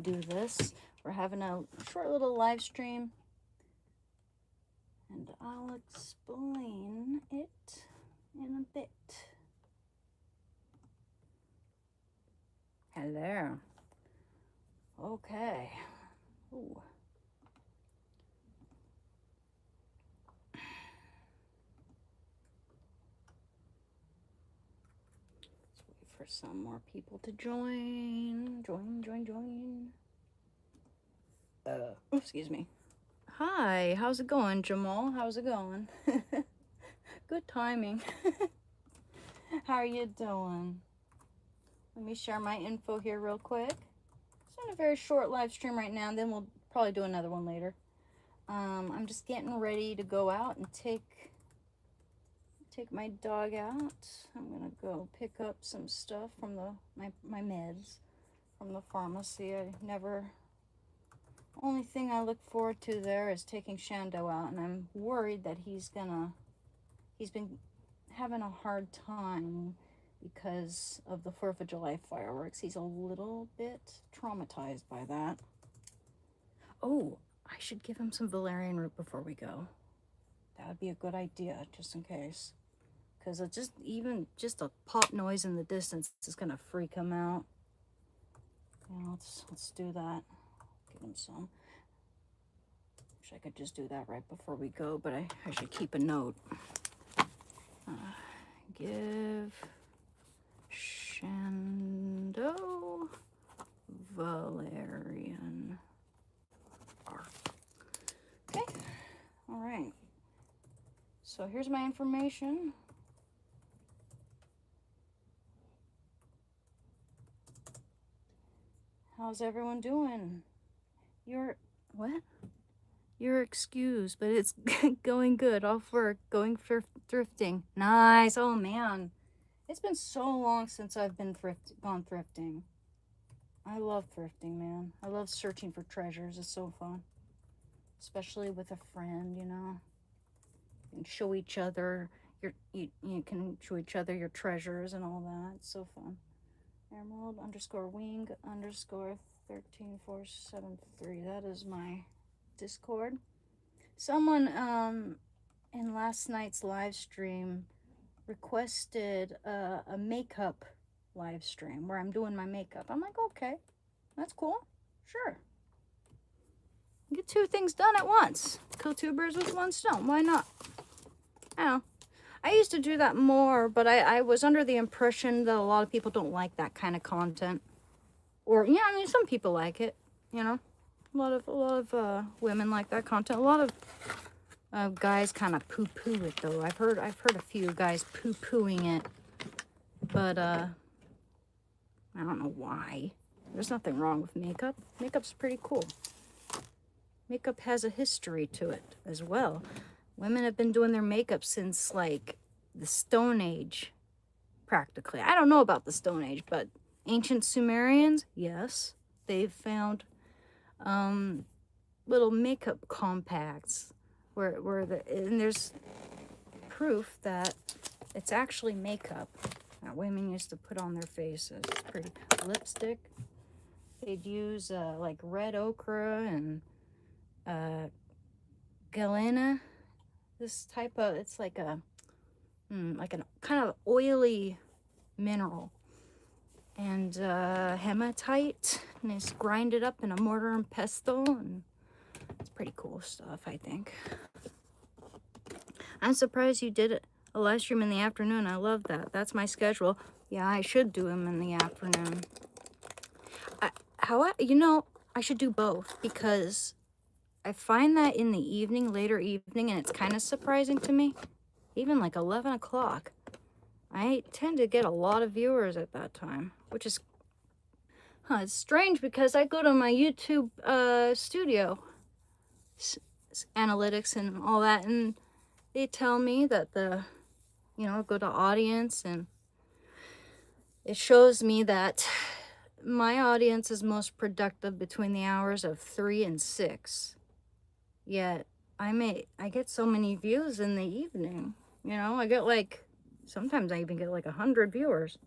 do this. We're having a short little live stream, and I'll explain it in a bit. Hello. Okay. Ooh. Let's wait for some more people to join. Join. Excuse me. Hi, how's it going, Jamal? How's it going? Good timing. How are you doing? Let me share my info here real quick. It's on a very short live stream right now, and then we'll probably do another one later. I'm just getting ready to go out and take my dog out. I'm gonna go pick up some stuff from my meds from the pharmacy. Only thing I look forward to there is taking Shando out, and I'm worried that he's been having a hard time because of the 4th of July fireworks. He's a little bit traumatized by that. Oh, I should give him some valerian root before we go. That would be a good idea, just in case. Because just a pop noise in the distance is gonna freak him out. Yeah, let's do that. Give him some. Wish I could just do that right before we go, but I should keep a note. Give Shando valerian. Okay. All right. So here's my information. How's everyone doing? You're excused, but it's going good. Off work, going thrifting. Nice. Oh man, it's been so long since I've been gone thrifting. I love thrifting, man. I love searching for treasures. It's so fun, especially with a friend. You know, you can show each other you can show each other your treasures and all that. It's so fun. Emerald_wing_13473. That is my Discord. Someone in last night's live stream requested a makeup live stream where I'm doing my makeup. I'm like, okay, that's cool. Sure. Get two things done at once. Kill two birds with one stone. Why not? I used to do that more, but I was under the impression that a lot of people don't like that kind of content. Or, yeah, I mean, some people like it, you know. A lot of women like that content. A lot of guys kind of poo-poo it, though. I've heard a few guys poo-pooing it, but I don't know why. There's nothing wrong with makeup. Makeup's pretty cool. Makeup has a history to it as well. Women have been doing their makeup since, like, the Stone Age, practically. I don't know about the Stone Age, but ancient Sumerians, yes. They've found little makeup compacts and there's proof that it's actually makeup that women used to put on their faces. It's pretty. Lipstick. They'd use, like, red ochre and galena. This type of, it's like a like an kind of oily mineral, and hematite, and it's grinded up in a mortar and pestle, and it's pretty cool stuff, I think. I'm surprised you did a live stream in the afternoon. I love that. That's my schedule. Yeah, I should do them in the afternoon. I should do both, because I find that in the evening, later evening, and it's kind of surprising to me, even like 11 o'clock, I tend to get a lot of viewers at that time, which is, it's strange, because I go to my YouTube studio analytics and all that, and they tell me that go to audience, and it shows me that my audience is most productive between the hours of 3 and 6. Yet I get so many views in the evening. You know, I get, like, sometimes I even get like 100 viewers,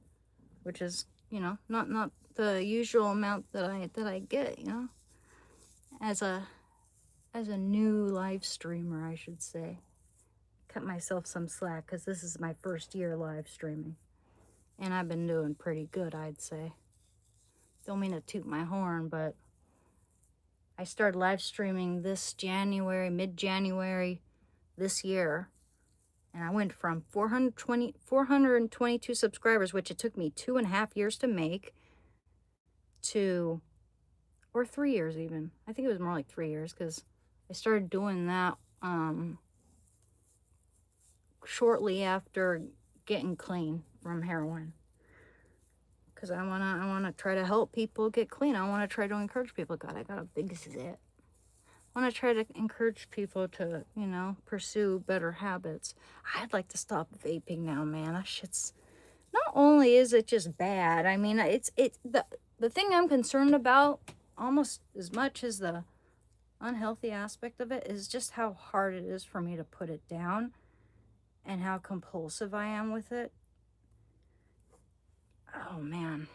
which is, not the usual amount that I get, you know, as a new live streamer, I should say. Cut myself some slack because this is my first year live streaming, and I've been doing pretty good, I'd say. Don't mean to toot my horn, but I started live streaming this January, mid-January this year, and I went from 422 subscribers, which it took me 2.5 years to make, to, or 3 years even. I think it was more like 3 years, because I started doing that shortly after getting clean from heroin. Because I wanna try to help people get clean. I want to try to encourage people. God, I got a big zit. I want to try to encourage people to, you know, pursue better habits. I'd like to stop vaping now, man. That shit's, not only is it just bad, I mean, the thing I'm concerned about almost as much as the unhealthy aspect of it is just how hard it is for me to put it down and how compulsive I am with it. Oh, man.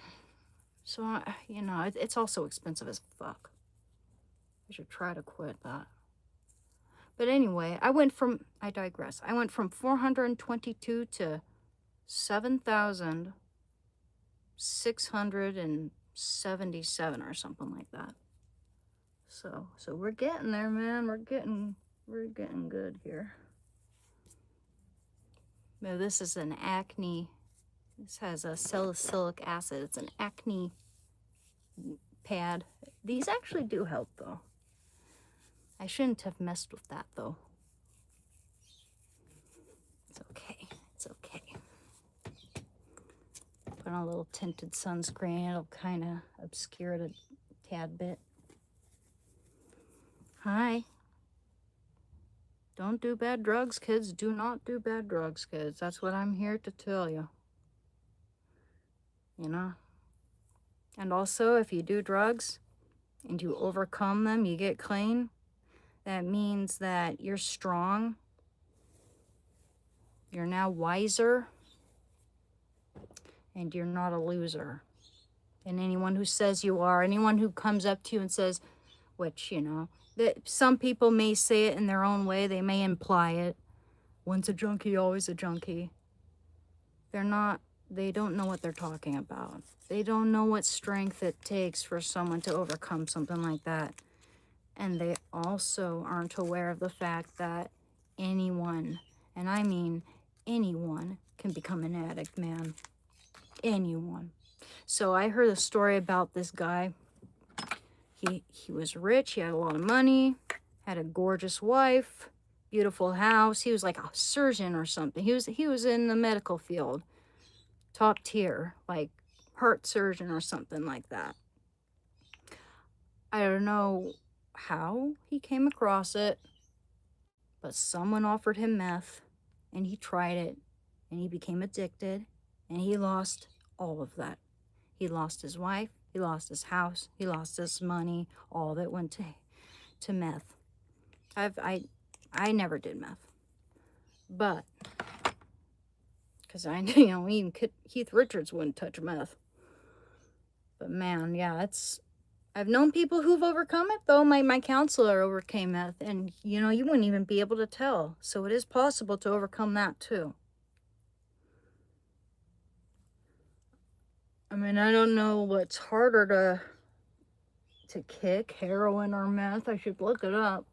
So, you know, it's also expensive as fuck. I should try to quit that. But anyway, I digress. I went from 422 to 7,677 or something like that. So we're getting there, man. We're getting good here. Now this is an acne. This has a salicylic acid. It's an acne pad. These actually do help, though. I shouldn't have messed with that, though. It's okay. It's okay. Put on a little tinted sunscreen. It'll kind of obscure it a tad bit. Hi. Don't do bad drugs, kids. Do not do bad drugs, kids. That's what I'm here to tell you. You know? And also, if you do drugs and you overcome them, you get clean, that means that you're strong. You're now wiser. And you're not a loser. And anyone who says you are, anyone who comes up to you and says, which, you know, that some people may say it in their own way, they may imply it. Once a junkie, always a junkie. They don't know what they're talking about. They don't know what strength it takes for someone to overcome something like that. And they also aren't aware of the fact that anyone, and I mean anyone, can become an addict, man. Anyone. So I heard a story about this guy. He was rich, he had a lot of money, had a gorgeous wife, beautiful house. He was like a surgeon or something. He was in the medical field. Top tier, like heart surgeon or something like that. I don't know how he came across it, but someone offered him meth, and he tried it, and he became addicted, and he lost all of that. He lost his wife, he lost his house, he lost his money, all that went to meth. I never did meth, but because even Keith Richards wouldn't touch meth. But man, yeah, I've known people who've overcome it, though. My counselor overcame meth, and you wouldn't even be able to tell. So it is possible to overcome that too. I mean, I don't know what's harder to kick, heroin or meth. I should look it up.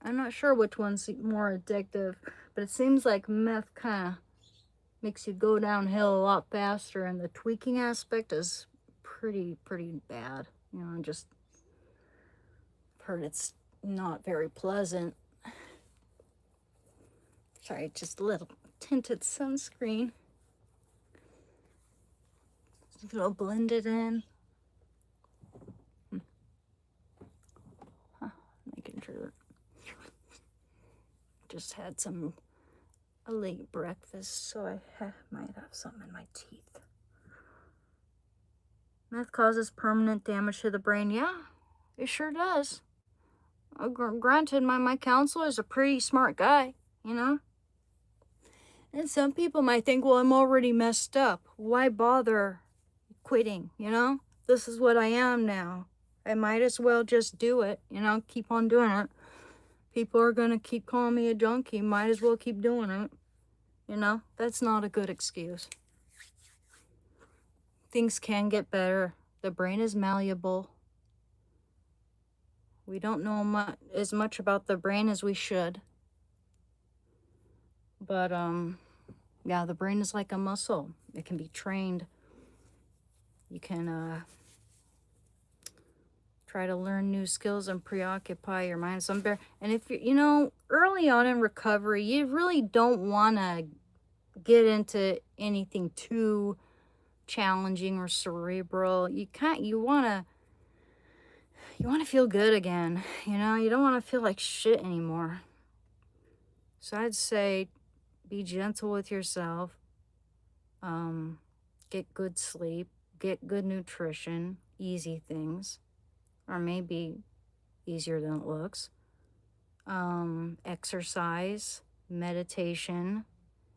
I'm not sure which one's more addictive, but it seems like meth kind of makes you go downhill a lot faster, and the tweaking aspect is pretty bad. Just heard it's not very pleasant. Sorry, just a little tinted sunscreen. It'll blend it in. Making sure. Just had a late breakfast, so I might have something in my teeth. Meth causes permanent damage to the brain. Yeah, it sure does. Granted, my counselor is a pretty smart guy, And some people might think, well, I'm already messed up. Why bother quitting, this is what I am now. I might as well just do it, you know, keep on doing it. People are gonna keep calling me a junkie. Might as well keep doing it. You know, that's not a good excuse. Things can get better. The brain is malleable. We don't know as much about the brain as we should. But, yeah, the brain is like a muscle. It can be trained. You can, try to learn new skills and preoccupy your mind. And if you know, early on in recovery, you really don't want to get into anything too challenging or cerebral. You want to feel good again. You know, you don't want to feel like shit anymore. So I'd say be gentle with yourself. Get good sleep, get good nutrition, easy things, or maybe easier than it looks. Exercise, meditation.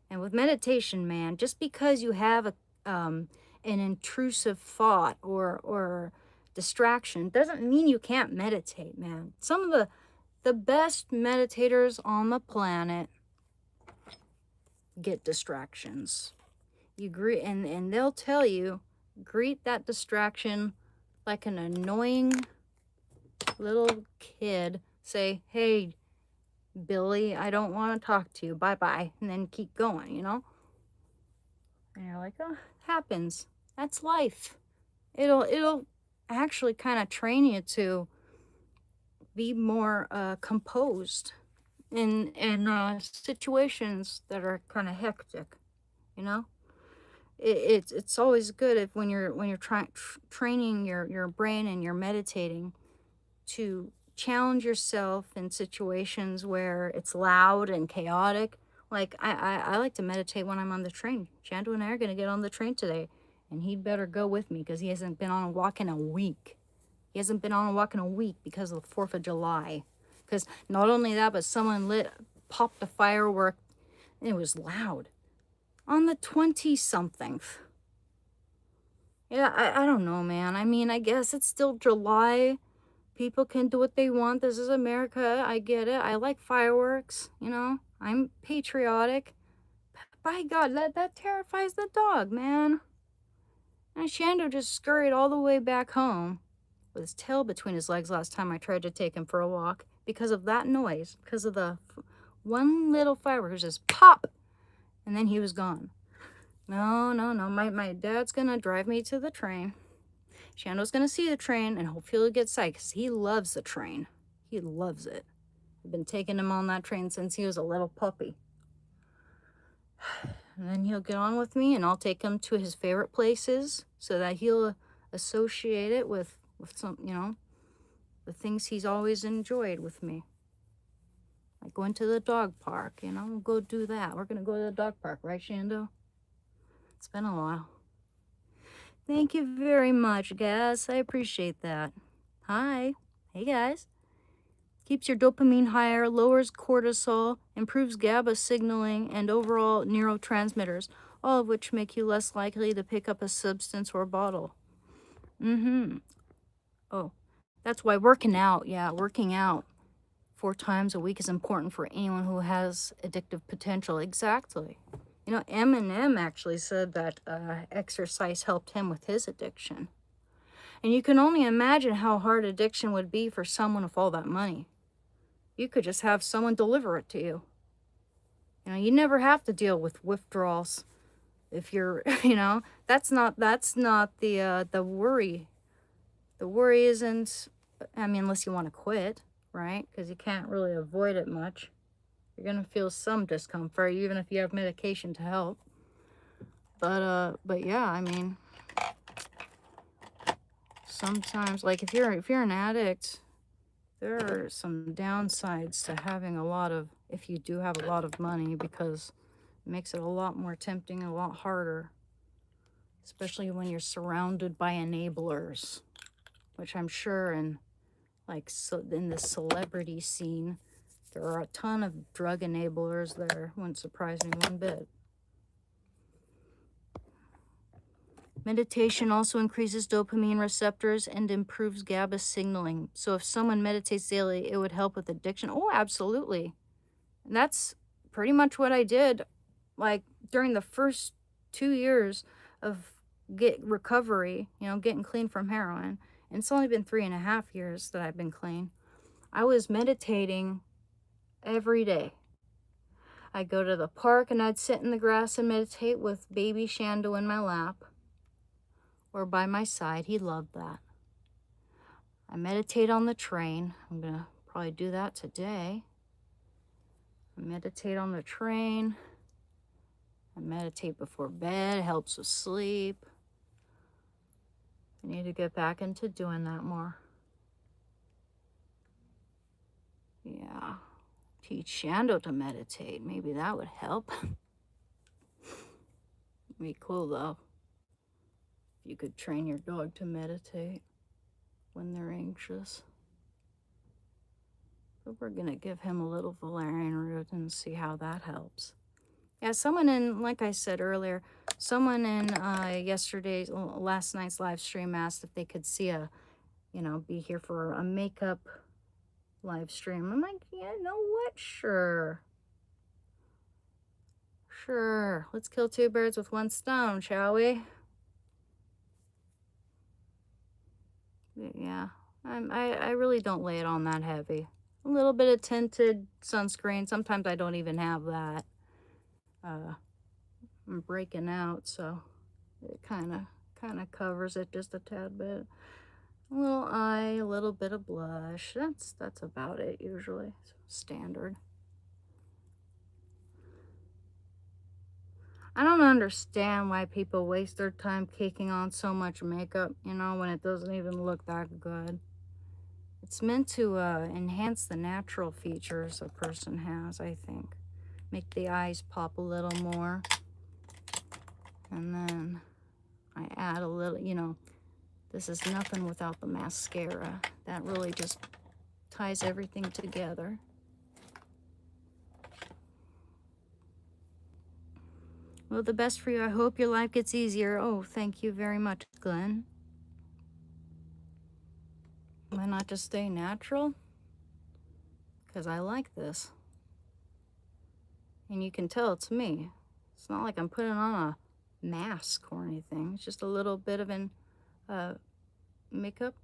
And with meditation, man, just because you have an intrusive thought or distraction doesn't mean you can't meditate, man. Some of the best meditators on the planet get distractions. You greet, and they'll tell you, greet that distraction like an annoying little kid. Say, hey, Billy, I don't want to talk to you. Bye-bye. And then keep going, you know? And you're like, oh, happens. That's life. It'll actually kind of train you to be more composed in situations that are kind of hectic, you know? It's always good if when you're training your brain and you're meditating to challenge yourself in situations where it's loud and chaotic. Like I like to meditate when I'm on the train. Shandu and I are gonna get on the train today, and he'd better go with me because he hasn't been on a walk in a week. He hasn't been on a walk in a week because of the 4th of July. Because not only that, but someone popped a firework, and it was loud on the 20-something. Yeah, I don't know, man. I mean, I guess it's still July. People can do what they want. This is America. I get it. I like fireworks, you know. I'm patriotic. By God, that terrifies the dog, man. And Shando just scurried all the way back home with his tail between his legs last time I tried to take him for a walk because of that noise, because of the one little firework. It was just pop, and then he was gone. No. My dad's gonna drive me to the train. Shando's gonna see the train, and hopefully he'll get psyched because he loves the train. He loves it. I've been taking him on that train since he was a little puppy. And then he'll get on with me, and I'll take him to his favorite places so that he'll associate it with some, you know, the things he's always enjoyed with me. Like going to the dog park, you know, we'll go do that. We're gonna go to the dog park, right, Shando? It's been a while. Thank you very much, guys. I appreciate that. Hi. Hey, guys. Keeps your dopamine higher, lowers cortisol, improves GABA signaling, and overall neurotransmitters, all of which make you less likely to pick up a substance or bottle. Oh, that's why working out 4 times a week is important for anyone who has addictive potential. Exactly. You know, Eminem actually said that exercise helped him with his addiction. And you can only imagine how hard addiction would be for someone with all that money. You could just have someone deliver it to you. You know, you never have to deal with withdrawals if you're, you know, that's not the worry. The worry isn't, I mean, unless you want to quit, right? Because you can't really avoid it much. You're going to feel some discomfort, even if you have medication to help. But yeah, I mean, sometimes, like if you're an addict, there are some downsides to having if you do have a lot of money, because it makes it a lot more tempting, a lot harder, especially when you're surrounded by enablers, which I'm sure in the celebrity scene, there are a ton of drug enablers there. Wouldn't surprise me one bit. Meditation also increases dopamine receptors and improves GABA signaling. So if someone meditates daily, it would help with addiction. Oh, absolutely. And that's pretty much what I did, like during the first 2 years of get recovery, getting clean from heroin. And it's only been 3.5 years that I've been clean. I was meditating every day. I'd go to the park and I'd sit in the grass and meditate with baby Shando in my lap or by my side. He loved that. I meditate on the train. I'm going to probably do that today. I meditate on the train. I meditate before bed. It helps with sleep. I need to get back into doing that more. Yeah. Teach Shando to meditate. Maybe that would help. Be cool though. If you could train your dog to meditate when they're anxious. But we're gonna give him a little valerian root and see how that helps. Yeah, someone in, like I said earlier, someone in last night's live stream asked if they could see be here for a makeup live stream. I'm like, yeah, you know what? Sure. Let's kill two birds with one stone, shall we? Yeah, I really don't lay it on that heavy. A little bit of tinted sunscreen. Sometimes I don't even have that. I'm breaking out, so it kind of covers it just a tad bit. A little eye, a little bit of blush. That's about it usually. Standard. I don't understand why people waste their time caking on so much makeup, when it doesn't even look that good. It's meant to enhance the natural features a person has, I think. Make the eyes pop a little more. And then I add a little, this is nothing without the mascara. That really just ties everything together. Well, the best for you. I hope your life gets easier. Oh, thank you very much, Glenn. Why not just stay natural? Because I like this. And you can tell it's me. It's not like I'm putting on a mask or anything. It's just a little bit of an makeup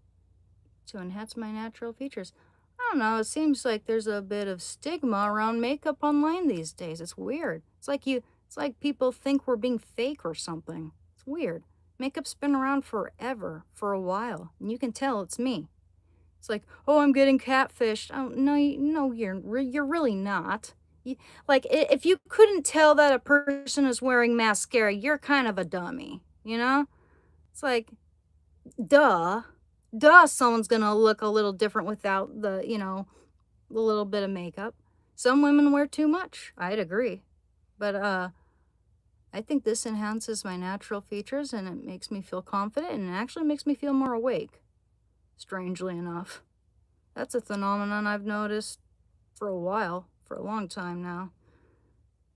to enhance my natural features. I don't know. It seems like there's a bit of stigma around makeup online these days. It's weird. It's like people think we're being fake or something. It's weird. Makeup's been around forever, for a while, and you can tell it's me. It's like, oh, I'm getting catfished. Oh, no, you're really not. If you couldn't tell that a person is wearing mascara, you're kind of a dummy, It's like, duh, someone's gonna look a little different without the little bit of makeup. Some women wear too much. I'd agree. But I think this enhances my natural features and it makes me feel confident and it actually makes me feel more awake, strangely enough. That's a phenomenon I've noticed for a while, for a long time now.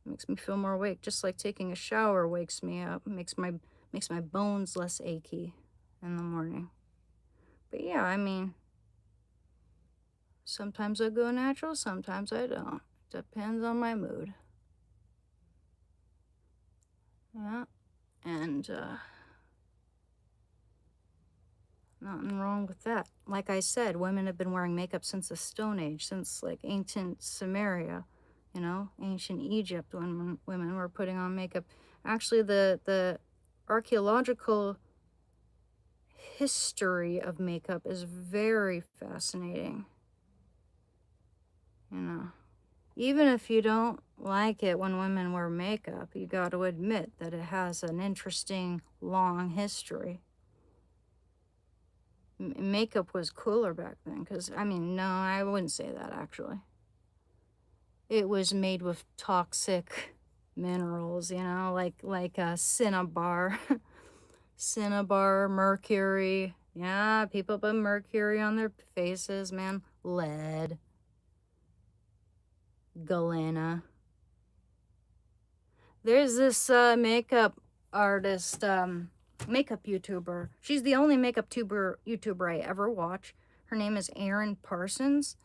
It makes me feel more awake, just like taking a shower wakes me up, makes my bones less achy in the morning. But yeah, sometimes I go natural, sometimes I don't. Depends on my mood. Yeah, and nothing wrong with that. Like I said, women have been wearing makeup since the Stone Age, since like ancient Sumeria, ancient Egypt, when women were putting on makeup. Actually, the archaeological history of makeup is very fascinating. Even if you don't like it when women wear makeup, you got to admit that it has an interesting, long history. Makeup was cooler back then, because, no, I wouldn't say that, actually. It was made with toxic minerals, like cinnabar, cinnabar, mercury. Yeah, people put mercury on their faces, man. Lead. Galena. There's this makeup artist, makeup YouTuber. She's the only makeup YouTuber I ever watch. Her name is Erin Parsons,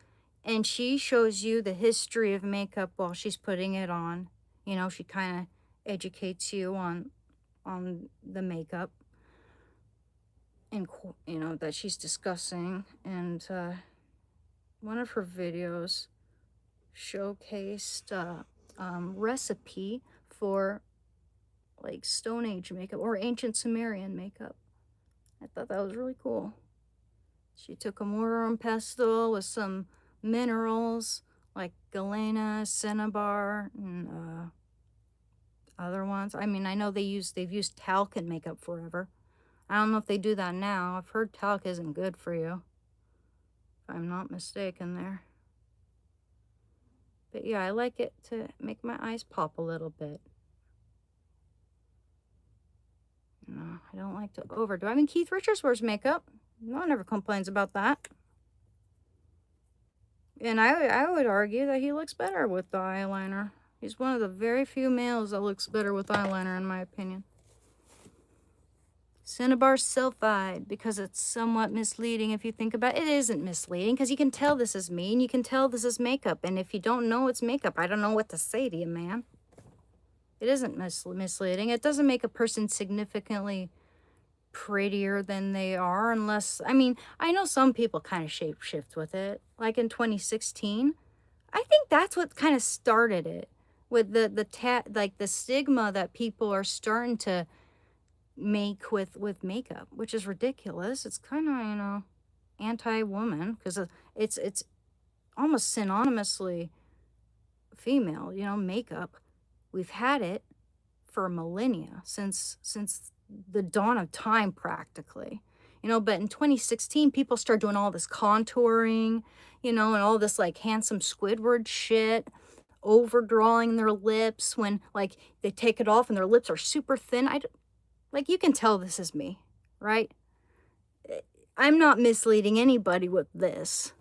and she shows you the history of makeup while she's putting it on. You know, she kind of educates you on the makeup and you know that she's discussing. And one of her videos showcased recipe for like Stone Age makeup or ancient Sumerian makeup. I thought that was really cool. She took a mortar and pestle with some minerals like galena, cinnabar, and other ones. I mean, I know they've used talc in makeup forever. I don't know if they do that now. I've heard talc isn't good for you, if I'm not mistaken there. But yeah, I like it to make my eyes pop a little bit. No, I don't like to overdo. I mean, Keith Richards wears makeup. No one ever complains about that. And I would argue that he looks better with the eyeliner. He's one of the very few males that looks better with eyeliner, in my opinion. Cinnabar sulfide, because it's somewhat misleading if you think about it. It isn't misleading, because you can tell this is me, and you can tell this is makeup. And if you don't know it's makeup, I don't know what to say to you, man. It isn't misleading. It doesn't make a person significantly prettier than they are, unless, I mean, I know some people kind of shapeshift with it. Like in 2016, I think that's what kind of started it, with like the stigma that people are starting to make with makeup, which is ridiculous. It's kind of, you know, anti-woman, because it's almost synonymously female, you know, makeup. We've had it for millennia, since the dawn of time practically, you know. But in 2016, people started doing all this contouring, you know, and all this like handsome Squidward shit, overdrawing their lips when like they take it off and their lips are super thin. Like, you can tell this is me, right? I'm not misleading anybody with this.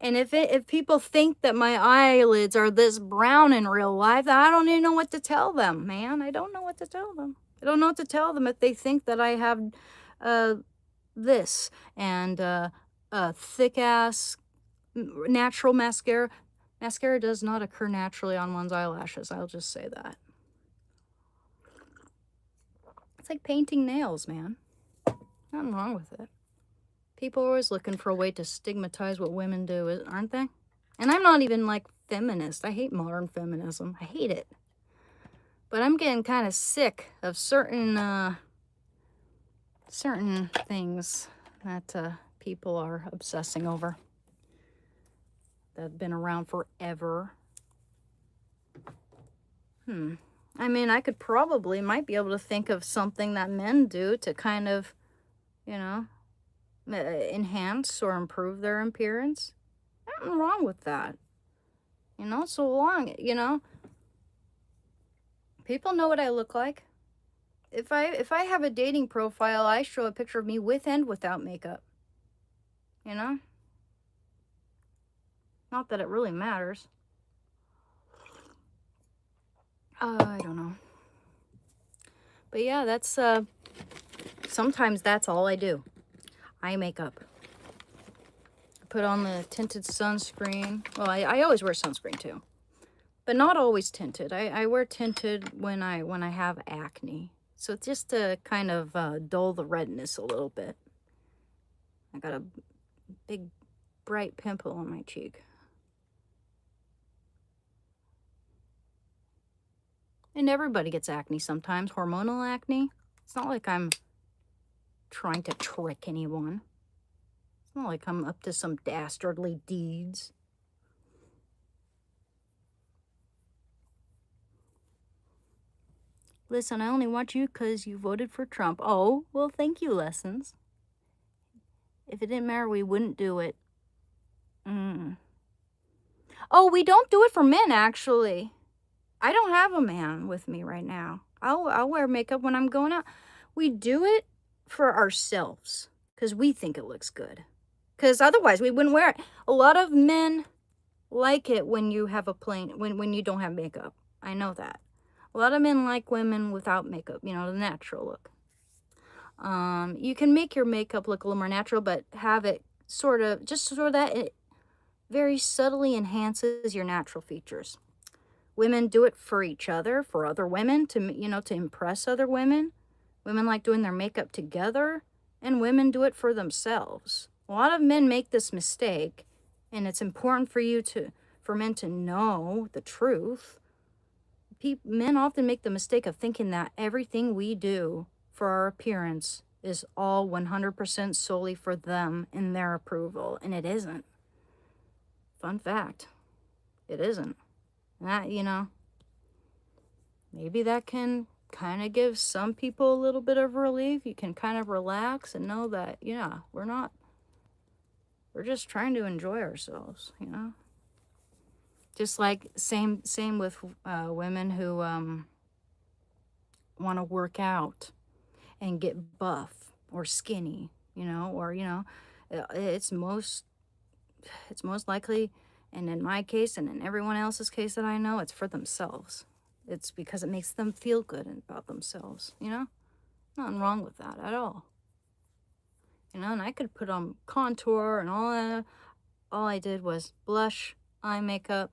And if people think that my eyelids are this brown in real life, I don't even know what to tell them, man. I don't know what to tell them. I don't know what to tell them if they think that I have this and a thick-ass natural mascara. Mascara does not occur naturally on one's eyelashes. I'll just say that. It's like painting nails, man. Nothing wrong with it. People are always looking for a way to stigmatize what women do, aren't they? And I'm not even like feminist. I hate modern feminism. I hate it. But I'm getting kind of sick of certain things that people are obsessing over, that have been around forever. I mean, I might be able to think of something that men do to kind of, you know, enhance or improve their appearance. Nothing wrong with that. You know, so long, you know, people know what I look like. If I have a dating profile, I show a picture of me with and without makeup. You know? Not that it really matters. I don't know. But yeah, that's sometimes that's all I do. Eye makeup. I put on the tinted sunscreen. Well, I always wear sunscreen too, but not always tinted. I wear tinted when I have acne. So it's just to kind of dull the redness a little bit. I got a big bright pimple on my cheek. And everybody gets acne sometimes, hormonal acne. It's not like I'm trying to trick anyone. It's not like I'm up to some dastardly deeds. Listen, I only watch you because you voted for Trump. Oh, well, thank you, Lessons. If it didn't matter, we wouldn't do it. Oh, we don't do it for men, actually. I don't have a man with me right now. I'll wear makeup when I'm going out. We do it for ourselves because we think it looks good. Because otherwise we wouldn't wear it. A lot of men like it when you have when you don't have makeup. I know that. A lot of men like women without makeup, you know, the natural look. You can make your makeup look a little more natural, but have it sort of that it very subtly enhances your natural features. Women do it for each other, for other women, to impress other women. Women like doing their makeup together, and women do it for themselves. A lot of men make this mistake, and it's important for men to know the truth. Men often make the mistake of thinking that everything we do for our appearance is all 100% solely for them and their approval, and it isn't. Fun fact, it isn't. That, maybe that can kind of give some people a little bit of relief. You can kind of relax and know that, yeah, we're just trying to enjoy ourselves. Just like same with women who want to work out and get buff or skinny, or it's most likely, and in my case and in everyone else's case that I know, it's for themselves. It's because it makes them feel good about themselves, Nothing wrong with that at all. And I could put on contour and all that. All I did was blush, eye makeup,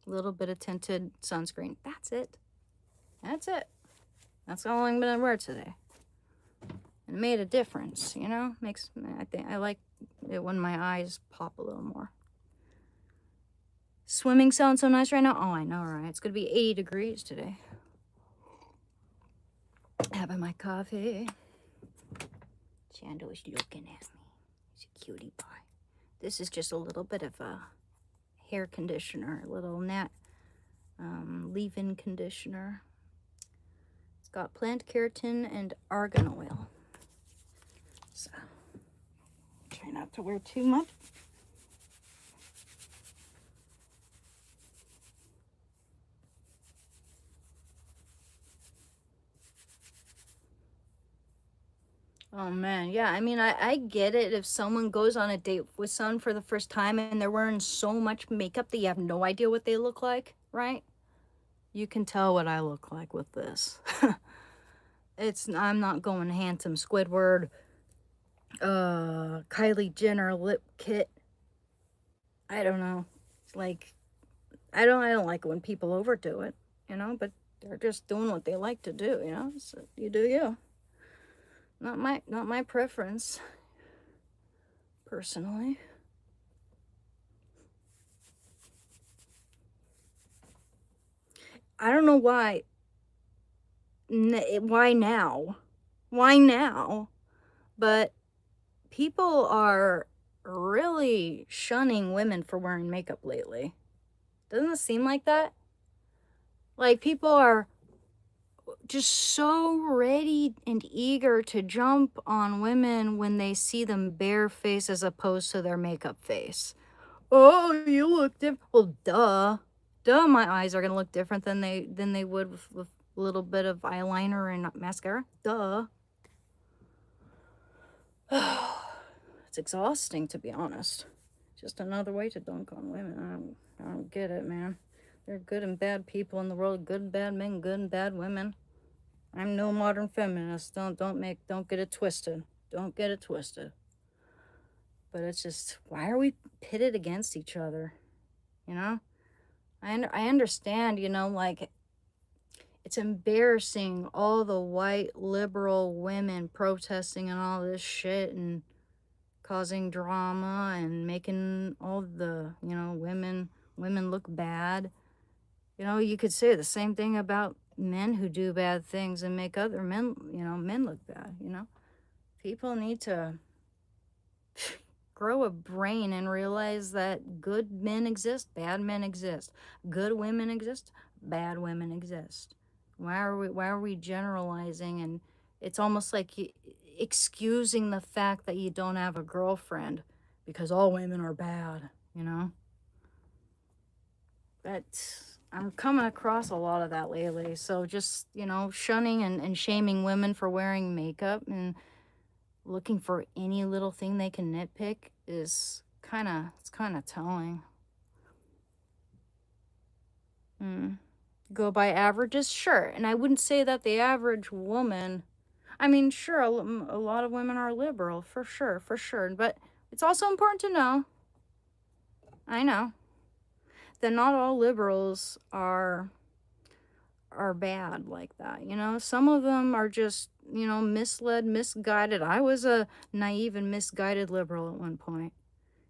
a little bit of tinted sunscreen. That's it. That's it. That's all I'm gonna wear today. And it made a difference, I like it when my eyes pop a little more. Swimming sounds so nice right now. Oh, I know, right? It's gonna be 80 degrees today. Having my coffee. Chando is looking at me. He's a cutie pie. This is just a little bit of a hair conditioner, a little leave-in conditioner. It's got plant keratin and argan oil. So, try not to wear too much. Oh man, yeah. I mean, I get it if someone goes on a date with someone for the first time and they're wearing so much makeup that you have no idea what they look like, right? You can tell what I look like with this. I'm not going handsome Squidward, Kylie Jenner lip kit. I don't know. Like, I don't like it when people overdo it, but they're just doing what they like to do, so you do you. Not my preference, personally. I don't know why. Why now? Why now? But people are really shunning women for wearing makeup lately. Doesn't it seem like that? Like, people are just so ready and eager to jump on women when they see them bare face as opposed to their makeup face. Oh, you look different. Well, duh, my eyes are gonna look different than they would with a little bit of eyeliner and mascara. Duh. It's exhausting, to be honest. Just another way to dunk on women. I don't get it, man. There are good and bad people in the world, good and bad men, good and bad women. I'm no modern feminist. Don't get it twisted. Don't get it twisted. But it's just, why are we pitted against each other? I understand, like, it's embarrassing, all the white liberal women protesting and all this shit and causing drama and making all the, women look bad. You could say the same thing about men who do bad things and make other men, men look bad, People need to grow a brain and realize that good men exist, bad men exist. Good women exist, bad women exist. Why are we generalizing? And it's almost like excusing the fact that you don't have a girlfriend because all women are bad, But I'm coming across a lot of that lately. So just, shunning and shaming women for wearing makeup and looking for any little thing they can nitpick is kind of telling. Go by averages? Sure. And I wouldn't say that the average woman, I mean, sure, a lot of women are liberal, for sure. But it's also important to know, I know, that not all liberals are bad like that. You know, some of them are just, you know, misled, misguided. I was a naive and misguided liberal at one point,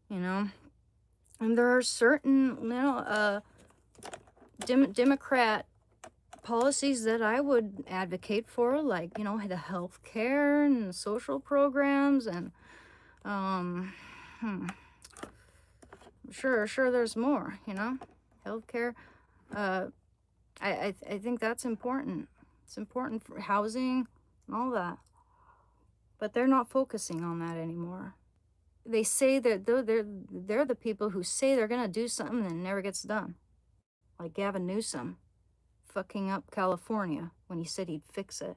you know. And there are certain, you know, Democrat policies that I would advocate for, like, you know, the health care and social programs and hmm, sure there's more, you know, healthcare. uh I think that's important. It's important for housing and all that, but they're not focusing on that anymore. They say that they're the people who say they're gonna do something and it never gets done, like Gavin Newsom fucking up California when he said he'd fix it.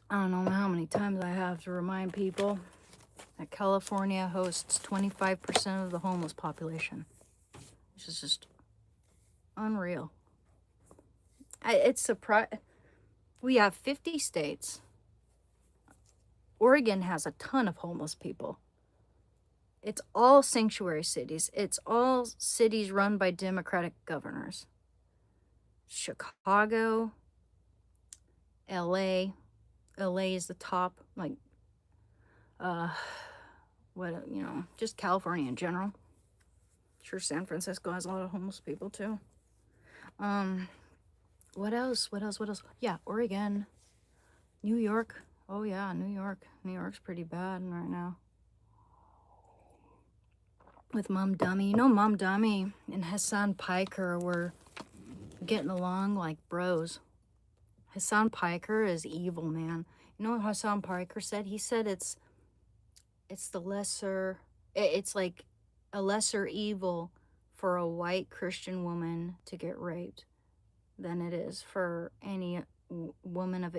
I don't know how many times I have to remind people that California hosts 25% of the homeless population, which is just unreal. It's surprising. We have 50 states. Oregon has a ton of homeless people. It's all sanctuary cities. It's all cities run by Democratic governors. Chicago, LA. LA is the top, like, what, you know, just California in general. Sure, San Francisco has a lot of homeless people too. What else? Yeah, Oregon, New York. Oh yeah, New York. New York's pretty bad right now. With Mom Dummy. You know, Mom Dummy and Hassan Piker were getting along like bros. Hassan Piker is evil, man. You know what Hassan Piker said? He said it's the lesser, it's like a lesser evil for a white Christian woman to get raped than it is for any woman of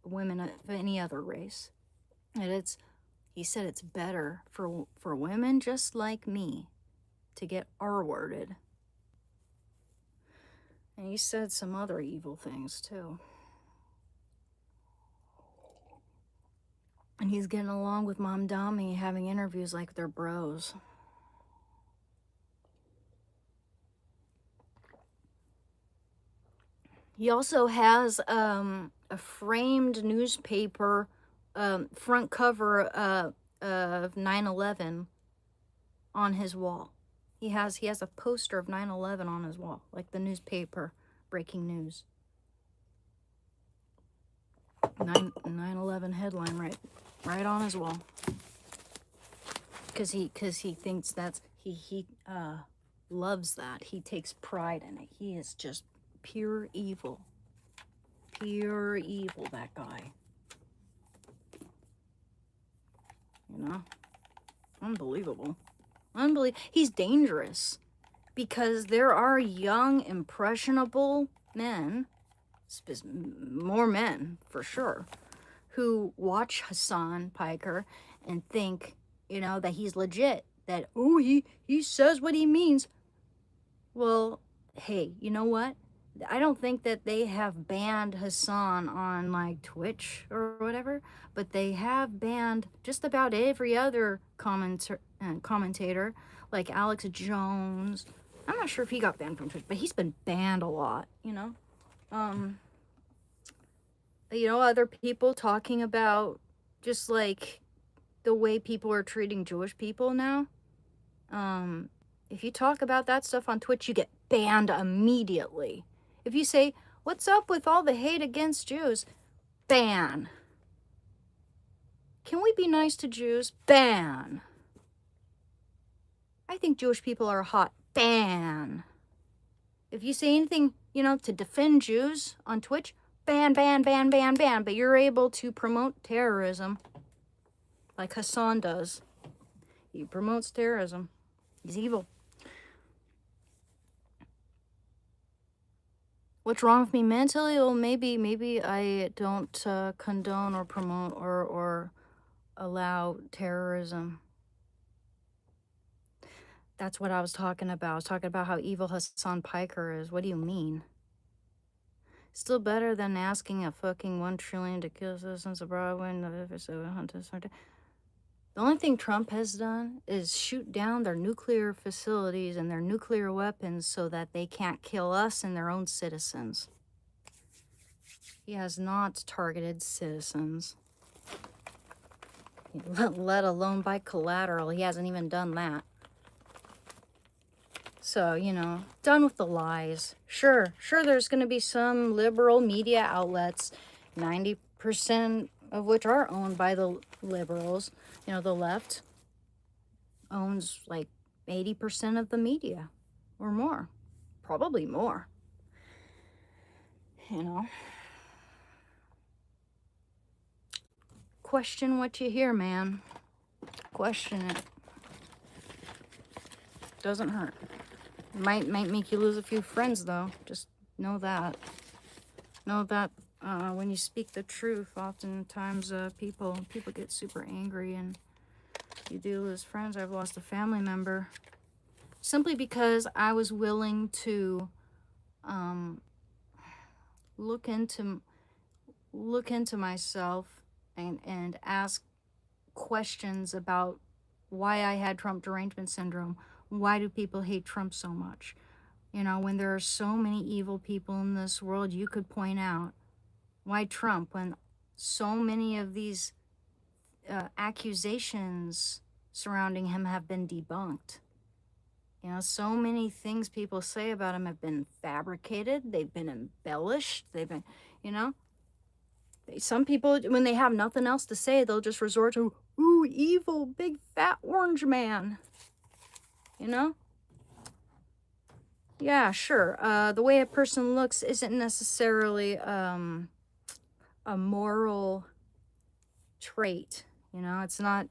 women of any other race. And he said it's better for women just like me to get R-worded. And he said some other evil things too. And he's getting along with Mom Dami, having interviews like they're bros. He also has a framed newspaper front cover of 9/11 on his wall. He has a poster of 9/11 on his wall, like the newspaper breaking news. 9/11 headline right on his wall. Cuz he thinks that's he loves that. He takes pride in it. He is just pure evil. Pure evil, that guy. You know? Unbelievable. He's dangerous because there are young, impressionable men, more men for sure, who watch Hassan Piker and think, you know, that he's legit. That, oh, he says what he means. Well, hey, you know what? I don't think that they have banned Hassan on like Twitch or whatever, but they have banned just about every other commentator, like Alex Jones. I'm not sure if he got banned from Twitch, but he's been banned a lot, you know? Other people talking about just like the way people are treating Jewish people now. If you talk about that stuff on Twitch, you get banned immediately. If you say, what's up with all the hate against Jews? Ban. Can we be nice to Jews? Ban. I think Jewish people are hot. Ban. If you say anything, to defend Jews on Twitch, ban. But you're able to promote terrorism like Hassan does. He promotes terrorism. He's evil. What's wrong with me mentally? Well, maybe I don't condone or promote or allow terrorism. That's what I was talking about. I was talking about how evil Hassan Piker is. What do you mean? Still better than asking a fucking 1 trillion to kill citizens abroad when the only thing Trump has done is shoot down their nuclear facilities and their nuclear weapons so that they can't kill us and their own citizens. He has not targeted citizens, let alone by collateral. He hasn't even done that. So, you know, done with the lies. Sure, there's going to be some liberal media outlets, 90% of which are owned by the liberals. You know, the left owns like 80% of the media or more, probably more. You know, question what you hear, man. Question it. Doesn't hurt. Might make you lose a few friends, though. Just know that. Know that when you speak the truth, oftentimes people get super angry, and you do lose friends. I've lost a family member simply because I was willing to look into myself and ask questions about why I had Trump derangement syndrome. Why do people hate Trump so much? You know, when there are so many evil people in this world, you could point out why Trump, when so many of these accusations surrounding him have been debunked. You know, so many things people say about him have been fabricated, they've been embellished, they've been, you know, some people, when they have nothing else to say, they'll just resort to, ooh, evil, big, fat orange man. You know? Yeah, sure. The way a person looks isn't necessarily a moral trait. You know, it's not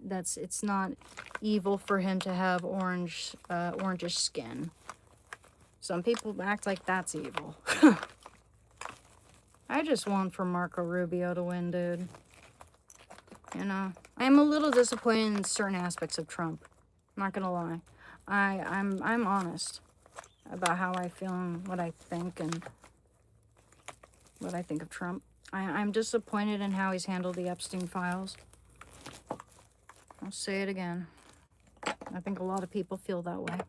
evil for him to have orangish skin. Some people act like that's evil. I just want for Marco Rubio to win, dude. You know, I'm a little disappointed in certain aspects of Trump. I'm not gonna lie. I'm honest about how I feel and what I think of Trump. I'm disappointed in how he's handled the Epstein files. I'll say it again. I think a lot of people feel that way.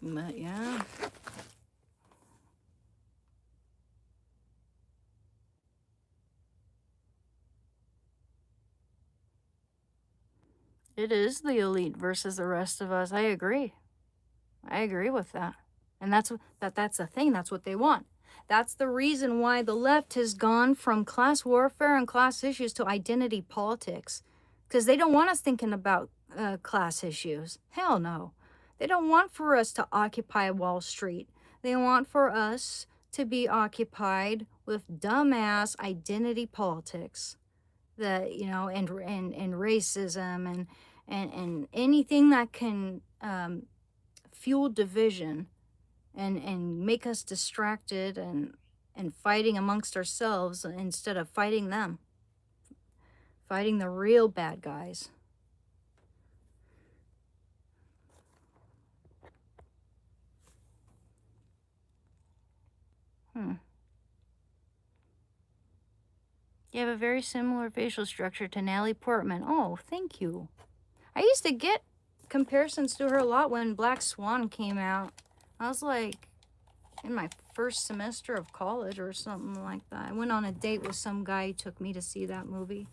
But yeah. It is the elite versus the rest of us. I agree. I agree with that. And that's the thing. That's what they want. That's the reason why the left has gone from class warfare and class issues to identity politics. Because they don't want us thinking about class issues. Hell no. They don't want for us to occupy Wall Street. They want for us to be occupied with dumbass identity politics. That, you know, and racism and anything that can fuel division and make us distracted and fighting amongst ourselves instead of fighting them, fighting the real bad guys. You have a very similar facial structure to Natalie Portman. Oh, thank you. I used to get comparisons to her a lot when Black Swan came out. I was like in my first semester of college or something like that. I went on a date with some guy who took me to see that movie.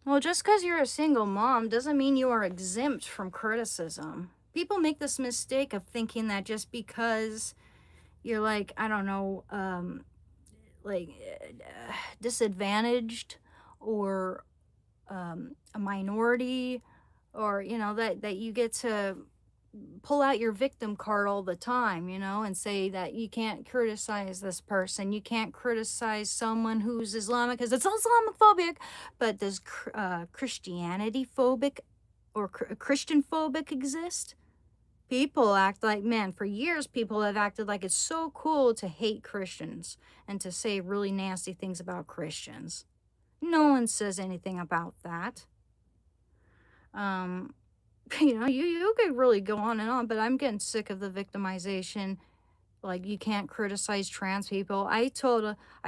Well, just because you're a single mom doesn't mean you are exempt from criticism. People make this mistake of thinking that just because you're like, I don't know, disadvantaged or a minority, or, you know, that you get to pull out your victim card all the time, you know, and say that you can't criticize this person. You can't criticize someone who's Islamic because it's Islamophobic. But does Christianity phobic or Christian phobic exist? People act like, man, for years people have acted like it's so cool to hate Christians and to say really nasty things about Christians. No one says anything about that. Um, you could really go on and on, but I'm getting sick of the victimization. Like, you can't criticize trans people. I